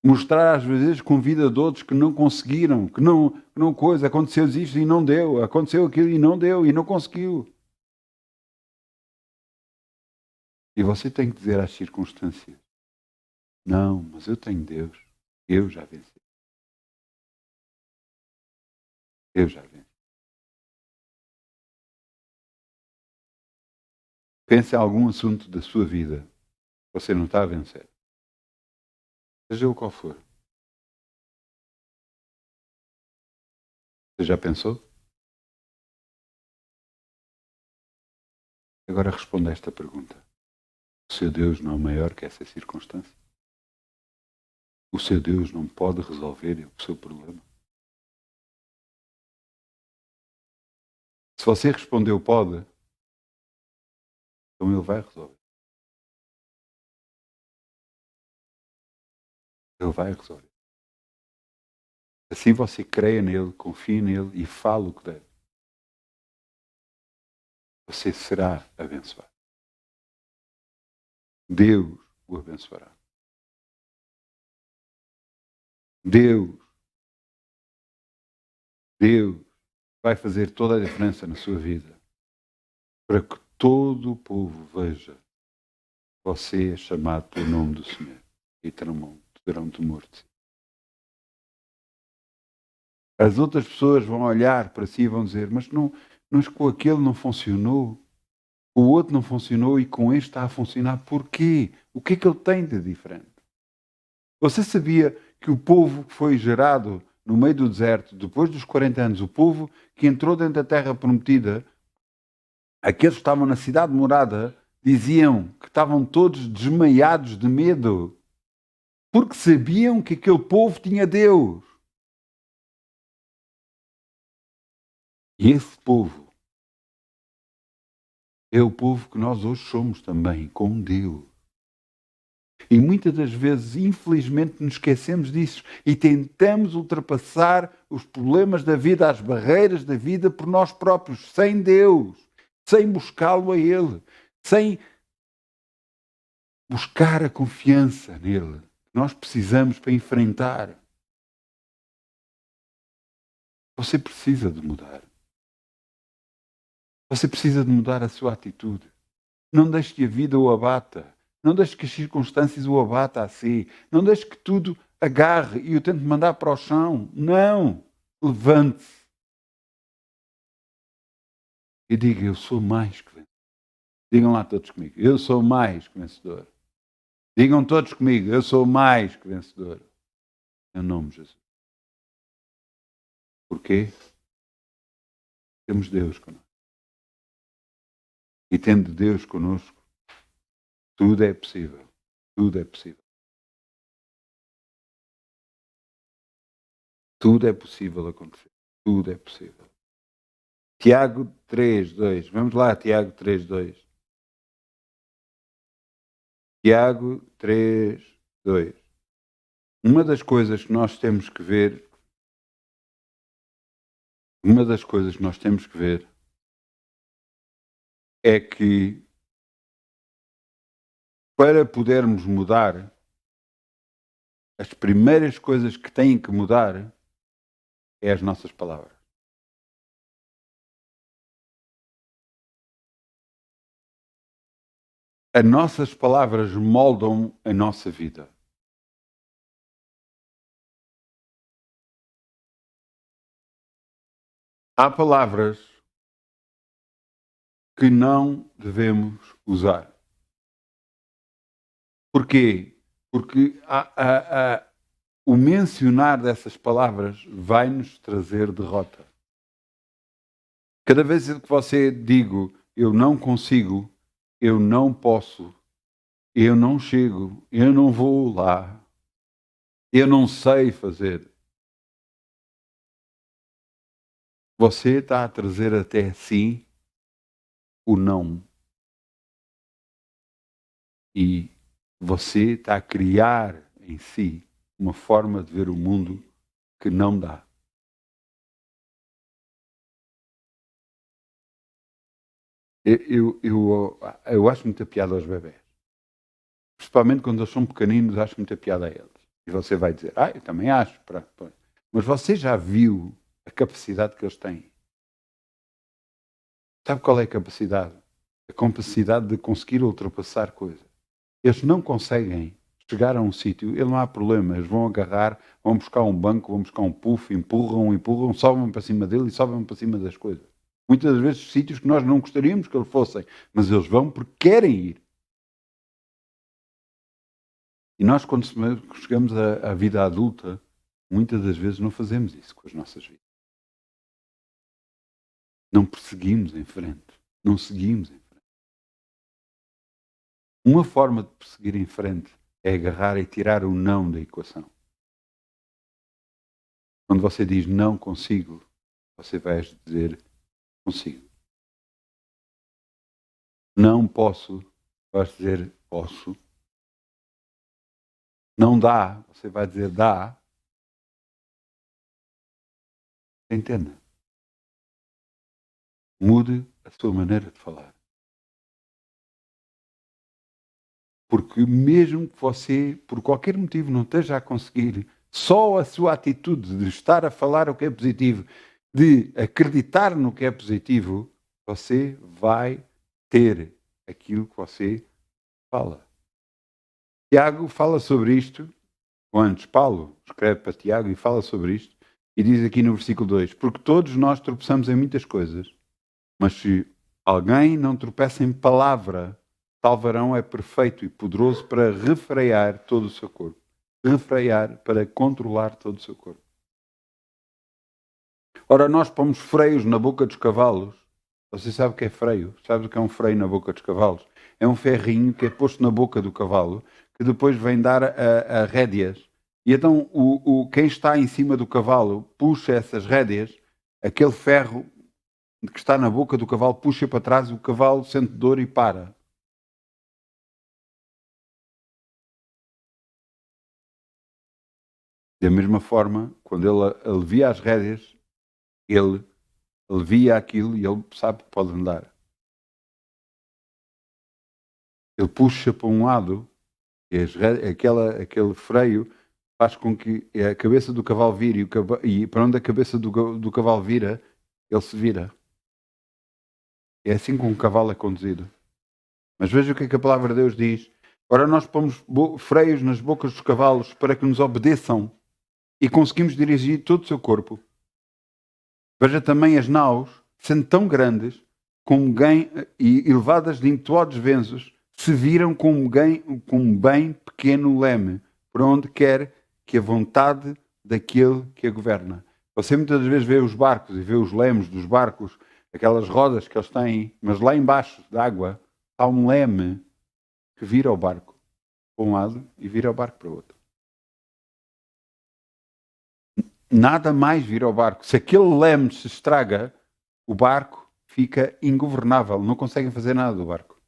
Mostrar às vezes com vida de outros que não conseguiram, que não coisa, aconteceu isto e não deu, aconteceu aquilo e não deu e não conseguiu. E você tem que dizer às circunstâncias: não, mas eu tenho Deus, eu já venci. Eu já venci. Pense em algum assunto da sua vida que você não está a vencer. Seja o qual for. Você já pensou? Agora responda a esta pergunta. O seu Deus não é maior que essa circunstância? O seu Deus não pode resolver o seu problema? Se você respondeu pode, então Ele vai resolver. Ele vai resolver. Assim você creia nele, confie nele e fala o que deve. Você será abençoado. Deus o abençoará. Deus vai fazer toda a diferença na sua vida para que todo o povo veja que você é chamado pelo nome do Senhor e terão temor de si. As outras pessoas vão olhar para si e vão dizer: mas com aquele não funcionou, o outro não funcionou e com este está a funcionar. Porquê? O que é que ele tem de diferente? Você sabia que o povo que foi gerado no meio do deserto, depois dos 40 anos, o povo que entrou dentro da terra prometida, aqueles que estavam na cidade morada, diziam que estavam todos desmaiados de medo, porque sabiam que aquele povo tinha Deus. E esse povo é o povo que nós hoje somos também, com Deus. E muitas das vezes, infelizmente, nos esquecemos disso e tentamos ultrapassar os problemas da vida, as barreiras da vida por nós próprios, sem Deus, sem buscá-lo a Ele, sem buscar a confiança nele que nós precisamos para enfrentar. Você precisa de mudar. Você precisa de mudar a sua atitude. Não deixe que a vida o abata. Não deixe que as circunstâncias o abata a si. Não deixe que tudo agarre e o tente mandar para o chão. Não! Levante-se. E diga: eu sou mais que vencedor. Digam lá todos comigo: eu sou mais que vencedor. Digam todos comigo: eu sou mais que vencedor. Em nome de Jesus. Porquê? Temos Deus connosco. E tendo Deus connosco, tudo é possível. Tudo é possível. Tudo é possível acontecer. Tudo é possível. Tiago 3:2. Vamos lá, Tiago 3:2. Tiago 3:2. Uma das coisas que nós temos que ver é que para podermos mudar, as primeiras coisas que têm que mudar é as nossas palavras. As nossas palavras moldam a nossa vida. Há palavras que não devemos usar. Porquê? Porque o mencionar dessas palavras vai nos trazer derrota. Cada vez que você digo eu não consigo, eu não posso, eu não chego, eu não vou lá, eu não sei fazer, você está a trazer até si o não. E você está a criar em si uma forma de ver o mundo que não dá. Eu acho muita piada aos bebés. Principalmente quando eles são pequeninos, acho muita piada a eles. E você vai dizer, eu também acho. Mas você já viu a capacidade que eles têm? Sabe qual é a capacidade? A capacidade de conseguir ultrapassar coisas. Eles não conseguem chegar a um sítio, ele não há problema, eles vão agarrar, vão buscar um banco, vão buscar um puff, empurram, sobem para cima dele e sobem para cima das coisas. Muitas das vezes sítios que nós não gostaríamos que eles fossem, mas eles vão porque querem ir. E nós, quando chegamos à vida adulta, muitas das vezes não fazemos isso com as nossas vidas. Não perseguimos em frente. Não seguimos em frente. Uma forma de perseguir em frente é agarrar e tirar o não da equação. Quando você diz não consigo, você vai dizer consigo. Não posso, vai dizer posso. Não dá, você vai dizer dá. Entenda. Mude a sua maneira de falar. Porque mesmo que você, por qualquer motivo, não esteja a conseguir, só a sua atitude de estar a falar o que é positivo, de acreditar no que é positivo, você vai ter aquilo que você fala. Tiago fala sobre isto, ou antes Paulo escreve para Tiago e fala sobre isto, e diz aqui no versículo 2, porque todos nós tropeçamos em muitas coisas, mas se alguém não tropeça em palavra, tal varão é perfeito e poderoso para refrear todo o seu corpo. Refrear, para controlar todo o seu corpo. Ora, nós pomos freios na boca dos cavalos. Você sabe o que é freio? Sabe o que é um freio na boca dos cavalos? É um ferrinho que é posto na boca do cavalo, que depois vem dar a rédeas. E então quem está em cima do cavalo puxa essas rédeas, aquele ferro que está na boca do cavalo puxa para trás, o cavalo sente dor e para. Da mesma forma, quando ele alivia as rédeas, ele alivia aquilo e ele sabe que pode andar. Ele puxa para um lado e aquele freio faz com que a cabeça do cavalo vire e para onde a cabeça do cavalo vira, ele se vira. É assim como um cavalo é conduzido. Mas veja o que é que a palavra de Deus diz. Ora, nós pomos freios nas bocas dos cavalos para que nos obedeçam e conseguimos dirigir todo o seu corpo. Veja também as naus, sendo tão grandes e levadas de impetuosos ventos, se viram com um bem pequeno leme, por onde quer que a vontade daquele que a governa. Você muitas vezes vê os barcos e vê os lemos dos barcos, aquelas rodas que eles têm, mas lá embaixo da água há um leme que vira o barco para um lado e vira o barco para o outro. Nada mais vira o barco. Se aquele leme se estraga, o barco fica ingovernável. Não conseguem fazer nada do barco.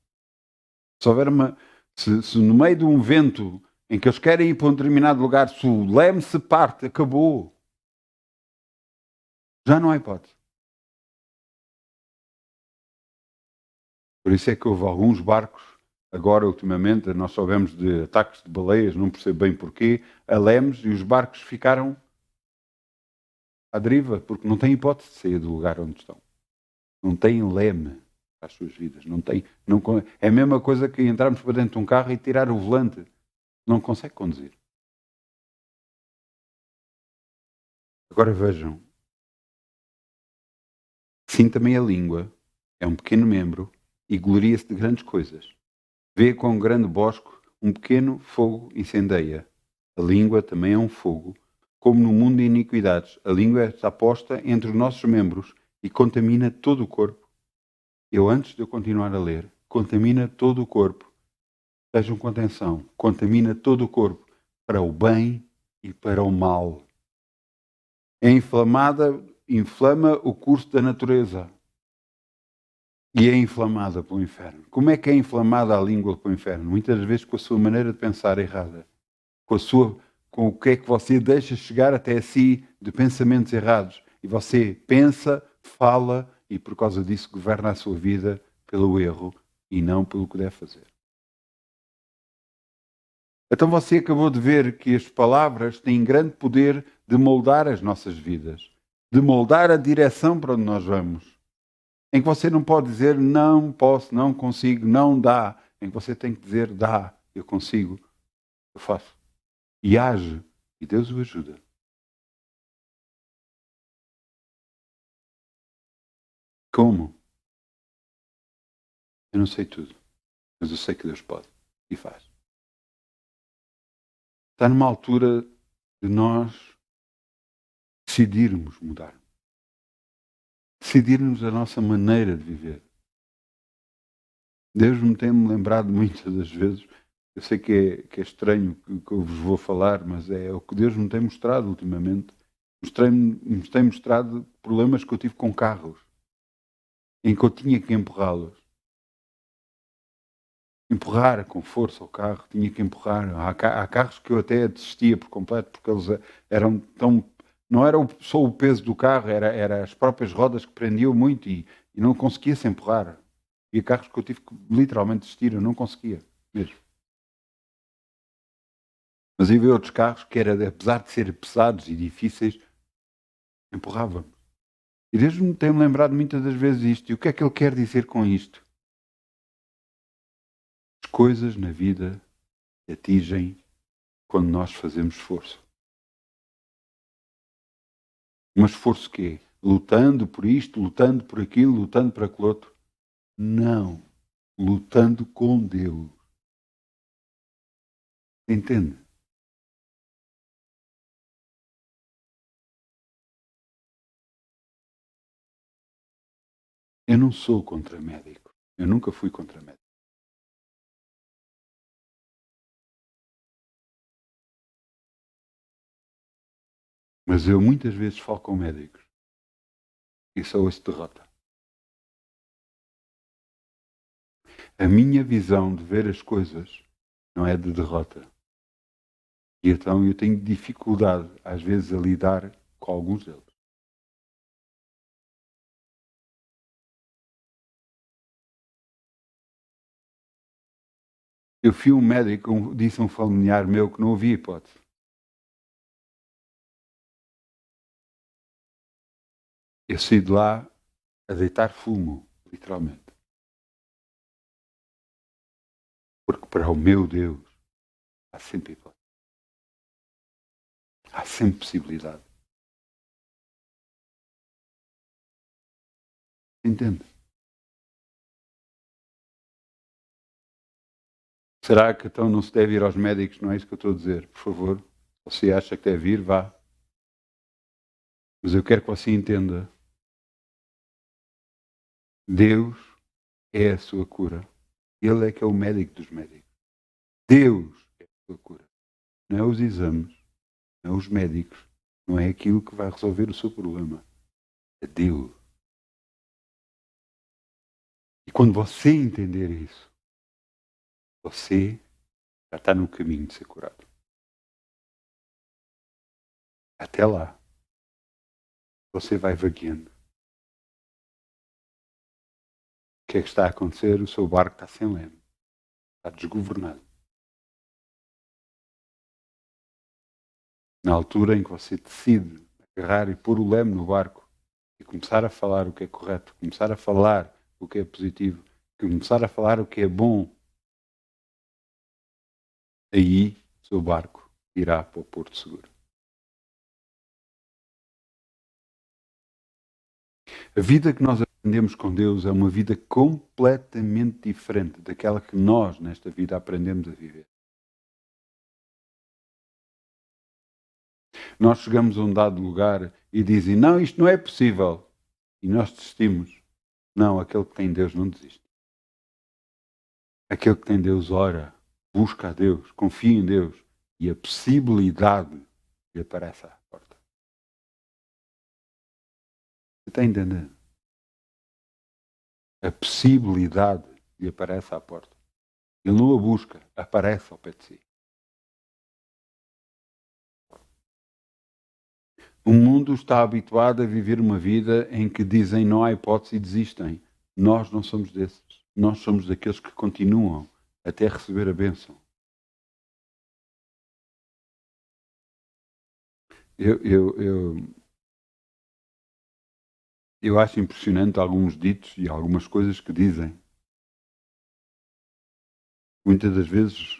Se no meio de um vento em que eles querem ir para um determinado lugar, se o leme se parte, acabou. Já não há hipótese. Por isso é que houve alguns barcos, agora ultimamente, nós soubemos de ataques de baleias, não percebo bem porquê, a lemes, e os barcos ficaram à deriva, porque não têm hipótese de sair do lugar onde estão. Não têm leme para as suas vidas. É a mesma coisa que entrarmos para dentro de um carro e tirar o volante. Não consegue conduzir. Agora vejam. Sim, também a língua é um pequeno membro e gloria-se de grandes coisas. Vê com um grande bosco um pequeno fogo incendeia. A língua também é um fogo, como no mundo de iniquidades. A língua está posta entre os nossos membros e contamina todo o corpo. Eu, antes de eu continuar a ler, contamina todo o corpo. Vejam com atenção. Contamina todo o corpo, para o bem e para o mal. É inflama o curso da natureza. E é inflamada pelo inferno. Como é que é inflamada a língua pelo inferno? Muitas vezes com a sua maneira de pensar errada. Com o que é que você deixa chegar até si de pensamentos errados. E você pensa, fala e por causa disso governa a sua vida pelo erro e não pelo que deve fazer. Então você acabou de ver que as palavras têm grande poder de moldar as nossas vidas, de moldar a direção para onde nós vamos. Em que você não pode dizer não posso, não consigo, não dá. Em que você tem que dizer dá, eu consigo, eu faço. E age, e Deus o ajuda. Como? Eu não sei tudo, mas eu sei que Deus pode e faz. Está numa altura de nós decidirmos mudar. Decidirmos a nossa maneira de viver. Deus me tem-me lembrado muitas das vezes, eu sei que é estranho que eu vos vou falar, mas é o que Deus me tem mostrado ultimamente. Nos tem mostrado problemas que eu tive com carros, em que eu tinha que empurrá-los. Empurrar com força o carro, tinha que empurrar. Há carros que eu até desistia por completo, porque eles eram tão... Não era só o peso do carro, era as próprias rodas que prendiam muito e não conseguia-se empurrar. E há carros que eu tive que literalmente desistir, eu não conseguia mesmo. Mas havia outros carros que, apesar de serem pesados e difíceis, empurravam-me. E Deus me tem lembrado muitas das vezes isto. E o que é que Ele quer dizer com isto? As coisas na vida atingem quando nós fazemos esforço. Um esforço quê? Lutando por isto, lutando por aquilo, lutando por aquele outro? Não. Lutando com Deus. Entende? Eu não sou contra médico. Eu nunca fui contra médico. Mas eu muitas vezes falo com médicos e só ouço derrota. A minha visão de ver as coisas não é de derrota. E então eu tenho dificuldade, às vezes, a lidar com alguns deles. Eu fui um médico, disse a um familiar meu que não havia hipótese. Eu saí de lá a deitar fumo, literalmente. Porque para o meu Deus há sempre hipótese. Há sempre possibilidade. Entende? Será que então não se deve ir aos médicos? Não é isso que eu estou a dizer. Por favor, você acha que deve ir, vá. Mas eu quero que você entenda. Deus é a sua cura. Ele é que é o médico dos médicos. Deus é a sua cura. Não é os exames, não é os médicos, não é aquilo que vai resolver o seu problema. É Deus. E quando você entender isso, você já está no caminho de ser curado. Até lá, você vai vagueando. O que é que está a acontecer? O seu barco está sem leme. Está desgovernado. Na altura em que você decide agarrar e pôr o leme no barco e começar a falar o que é correto, começar a falar o que é positivo, começar a falar o que é bom, aí o seu barco irá para o porto seguro. A vida que nós aprendemos com Deus é uma vida completamente diferente daquela que nós, nesta vida, aprendemos a viver. Nós chegamos a um dado lugar e dizem, não, isto não é possível. E nós desistimos. Não, aquele que tem Deus não desiste. Aquele que tem Deus ora, busca a Deus, confia em Deus e a possibilidade lhe aparece à porta. Você está entendendo? A possibilidade lhe aparece à porta. Ele não a busca, aparece ao pé de si. O mundo está habituado a viver uma vida em que dizem não há hipótese e desistem. Nós não somos desses. nós somos daqueles que continuam até receber a bênção. Eu acho impressionante alguns ditos e algumas coisas que dizem. Muitas das vezes,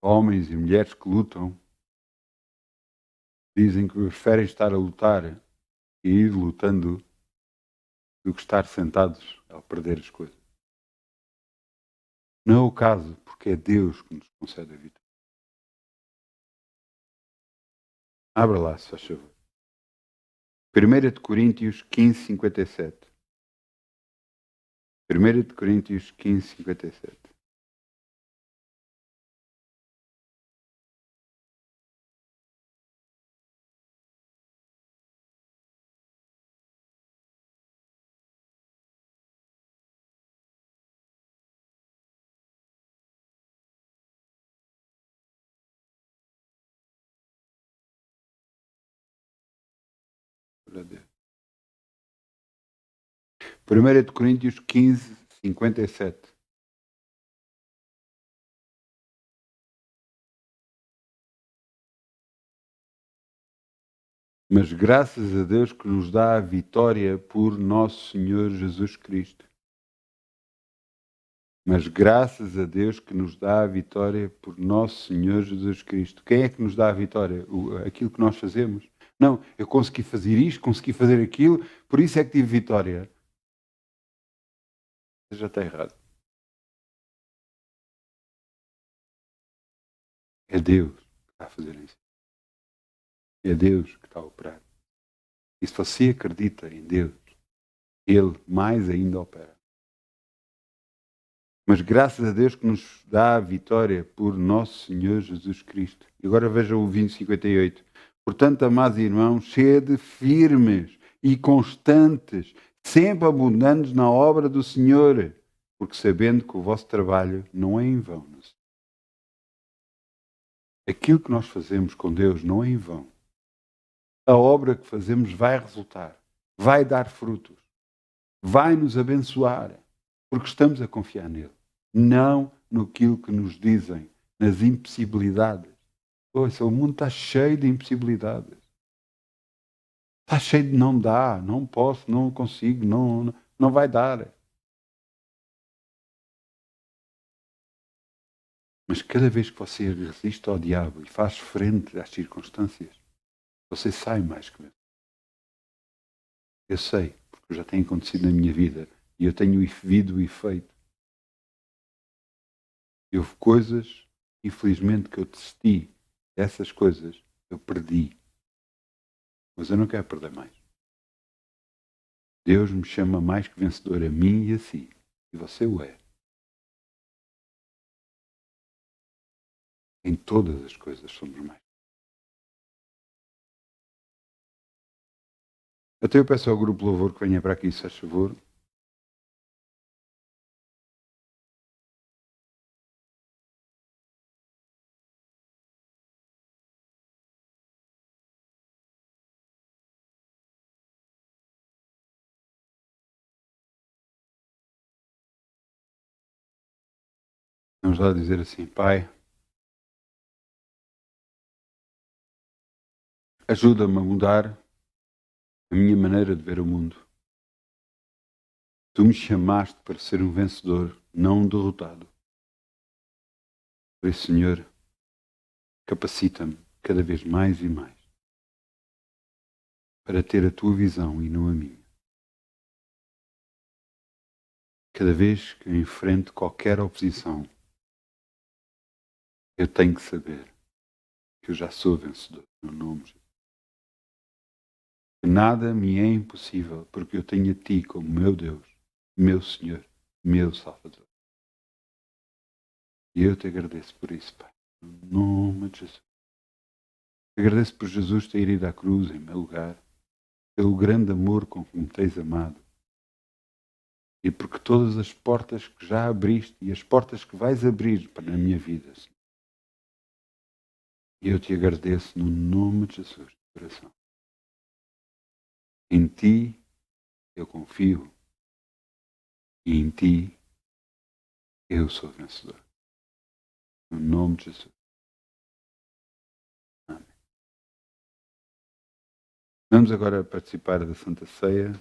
homens e mulheres que lutam dizem que preferem estar a lutar e ir lutando do que estar sentados a perder as coisas. Não é o caso, porque é Deus que nos concede a vitória. Abra lá, se faz favor. 1 de Coríntios 15, 57. 1 de Coríntios 15, 57. Glória a Deus. 1 de Coríntios 15, 57. Mas graças a Deus que nos dá a vitória por nosso Senhor Jesus Cristo. Mas graças a Deus que nos dá a vitória por nosso Senhor Jesus Cristo. Quem é que nos dá a vitória? Aquilo que nós fazemos? Não, eu consegui fazer isto, consegui fazer aquilo, por isso é que tive vitória. Você já está errado. É Deus que está a fazer isso. É Deus que está a operar. E se você acredita em Deus, Ele mais ainda opera. Mas graças a Deus que nos dá a vitória por nosso Senhor Jesus Cristo. E agora veja o 20:58. Portanto, amados irmãos, sede firmes e constantes, sempre abundantes na obra do Senhor, porque sabendo que o vosso trabalho não é em vão. Aquilo que nós fazemos com Deus não é em vão. A obra que fazemos vai resultar, vai dar frutos, vai nos abençoar, porque estamos a confiar nele. Não naquilo que nos dizem, nas impossibilidades. Ouça, o mundo está cheio de impossibilidades. Está cheio de não dá, não posso, não consigo, não vai dar. Mas cada vez que você resiste ao diabo e faz frente às circunstâncias, você sai mais que mesmo. Eu sei, porque já tem acontecido na minha vida e eu tenho vivido o efeito. E houve coisas, infelizmente, que eu desisti dessas coisas, eu perdi. Mas eu não quero perder mais. Deus me chama mais que vencedor a mim e a si. E você o é. Em todas as coisas somos mais. Até eu peço ao grupo Louvor que venha para aqui, se faz favor. Vamos lá dizer assim, Pai, ajuda-me a mudar a minha maneira de ver o mundo. Tu me chamaste para ser um vencedor, não um derrotado. Por isso, Senhor, capacita-me cada vez mais e mais para ter a tua visão e não a minha. Cada vez que eu enfrento qualquer oposição, eu tenho que saber que eu já sou vencedor, no nome de Jesus. Que nada me é impossível, porque eu tenho a Ti como meu Deus, meu Senhor, meu Salvador. E eu te agradeço por isso, Pai, no nome de Jesus. Te agradeço por Jesus ter ido à cruz em meu lugar, pelo grande amor com que me tens amado, e porque todas as portas que já abriste e as portas que vais abrir para a minha vida, Senhor. E eu te agradeço no nome de Jesus, de coração. Em Ti eu confio e em Ti Eu sou vencedor. No nome de Jesus. Amém. Vamos agora participar da Santa Ceia.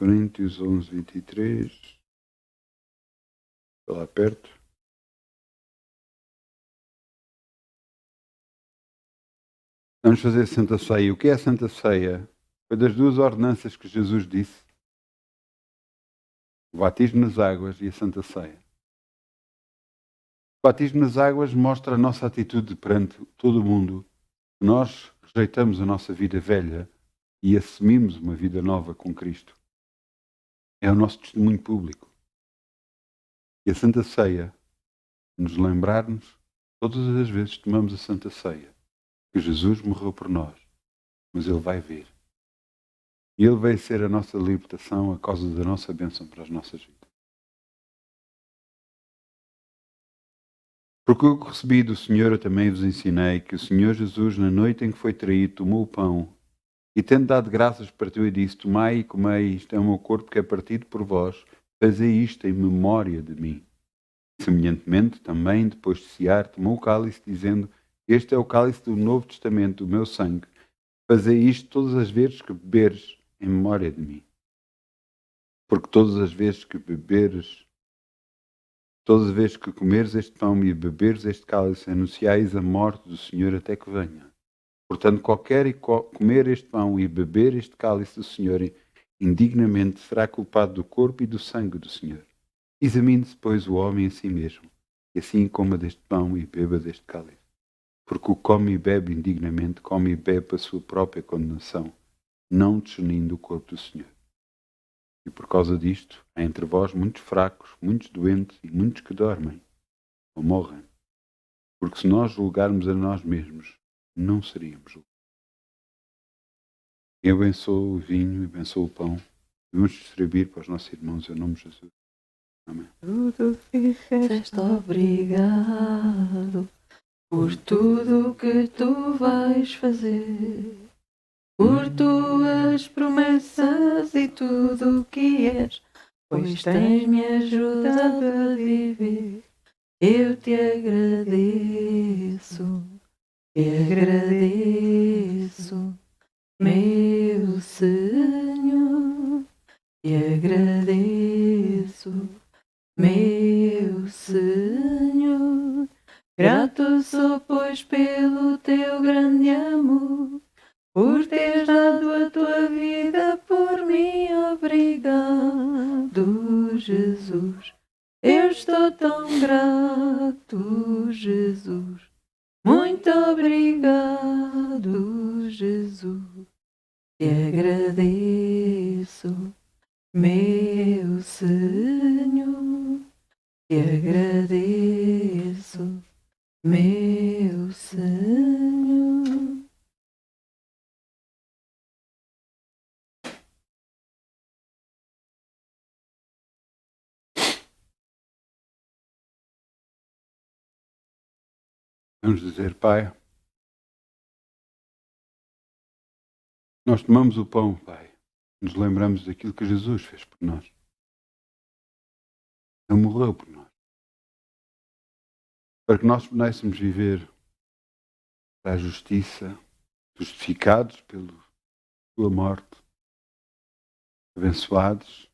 Coríntios 11, 23. Está lá perto. Vamos fazer a Santa Ceia. O que é a Santa Ceia? Foi das duas ordenanças que Jesus disse. O batismo nas águas e a Santa Ceia. O batismo nas águas mostra a nossa atitude perante todo o mundo. Nós rejeitamos a nossa vida velha e assumimos uma vida nova com Cristo. É o nosso testemunho público. E a Santa Ceia, nos lembrarmos, todas as vezes que tomamos a Santa Ceia, que Jesus morreu por nós, mas Ele vai vir. E Ele vai ser a nossa libertação a causa da nossa bênção para as nossas vidas. Porque o que recebi do Senhor eu também vos ensinei, que o Senhor Jesus, na noite em que foi traído, tomou o pão e, tendo dado graças, partiu e disse: Tomai e comei, isto é o meu corpo que é partido por vós, fazei isto em memória de mim. Semelhantemente, também, depois de cear, tomou o cálice, dizendo: Este é o cálice do Novo Testamento, do meu sangue. Fazei isto todas as vezes que beberes, em memória de mim. Porque todas as vezes que comeres este pão e beberes este cálice, anunciais a morte do Senhor até que venha. Portanto, qualquer comer este pão e beber este cálice do Senhor indignamente será culpado do corpo e do sangue do Senhor. Examine-se, pois, o homem a si mesmo, e assim coma deste pão e beba deste cálice. Porque o come e bebe indignamente, come e bebe a sua própria condenação, não discernindo o corpo do Senhor. E por causa disto, há entre vós muitos fracos, muitos doentes e muitos que dormem ou morrem. Porque se nós julgarmos a nós mesmos, não seríamos julgados. Eu abençoo o vinho e abençoo o pão. Vamos distribuir para os nossos irmãos em nome de Jesus. Amém. Tudo que fizeste, obrigado por tudo que tu vais fazer, por tuas promessas e tudo o que és, pois tens-me ajudado a viver. Eu te agradeço, meu Senhor, te agradeço, meu Senhor. Grato sou, pois, pelo teu grande amor, por teres dado a tua vida por mim. Obrigado, Jesus. Eu estou tão grato, Jesus. Muito obrigado, Jesus. Te agradeço, meu Senhor. Te agradeço, meu Senhor. Vamos dizer, Pai, nós tomamos o pão, Pai, nos lembramos daquilo que Jesus fez por nós. Ele morreu por nós, para que nós pudéssemos viver para a justiça, justificados pela sua morte, abençoados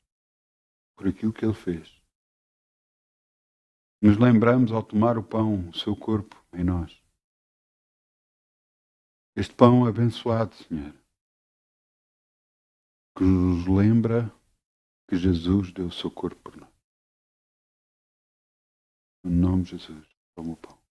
por aquilo que Ele fez. Nos lembramos ao tomar o pão, o seu corpo em nós. Este pão abençoado, Senhor, que nos lembra que Jesus deu o seu corpo por nós. No nome de Jesus, toma o pão.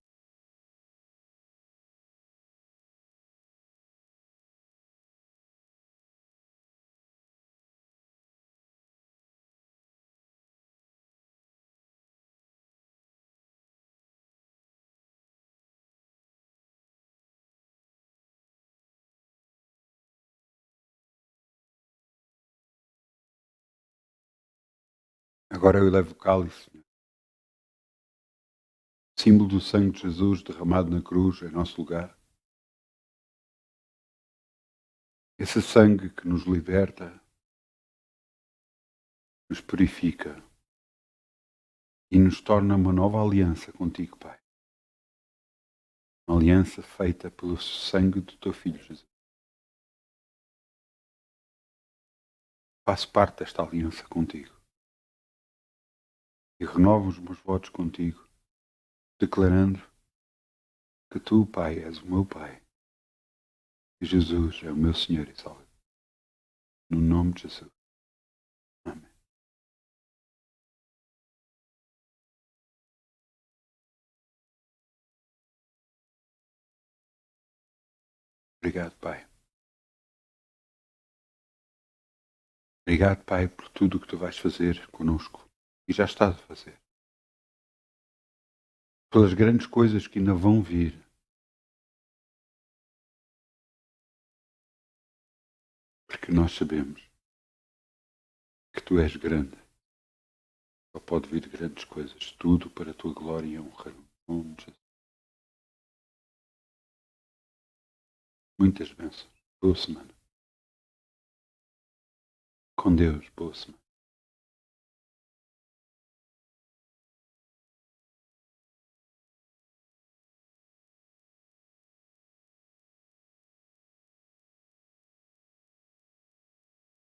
Agora eu levo o cálice, Senhor. Símbolo do sangue de Jesus derramado na cruz em nosso lugar. Esse sangue que nos liberta, nos purifica e nos torna uma nova aliança contigo, Pai. Uma aliança feita pelo sangue do teu Filho Jesus. Faço parte desta aliança contigo e renovo os meus votos contigo, declarando que tu, Pai, és o meu Pai e Jesus é o meu Senhor e Salvador. No nome de Jesus. Amém. Obrigado, Pai. Obrigado, Pai, por tudo o que tu vais fazer conosco e já estás a fazer. Pelas grandes coisas que ainda vão vir. Porque nós sabemos que tu és grande. Só pode vir grandes coisas. Tudo para a tua glória e honra. No nome de Jesus. Muitas bênçãos. Boa semana. Com Deus, boa semana.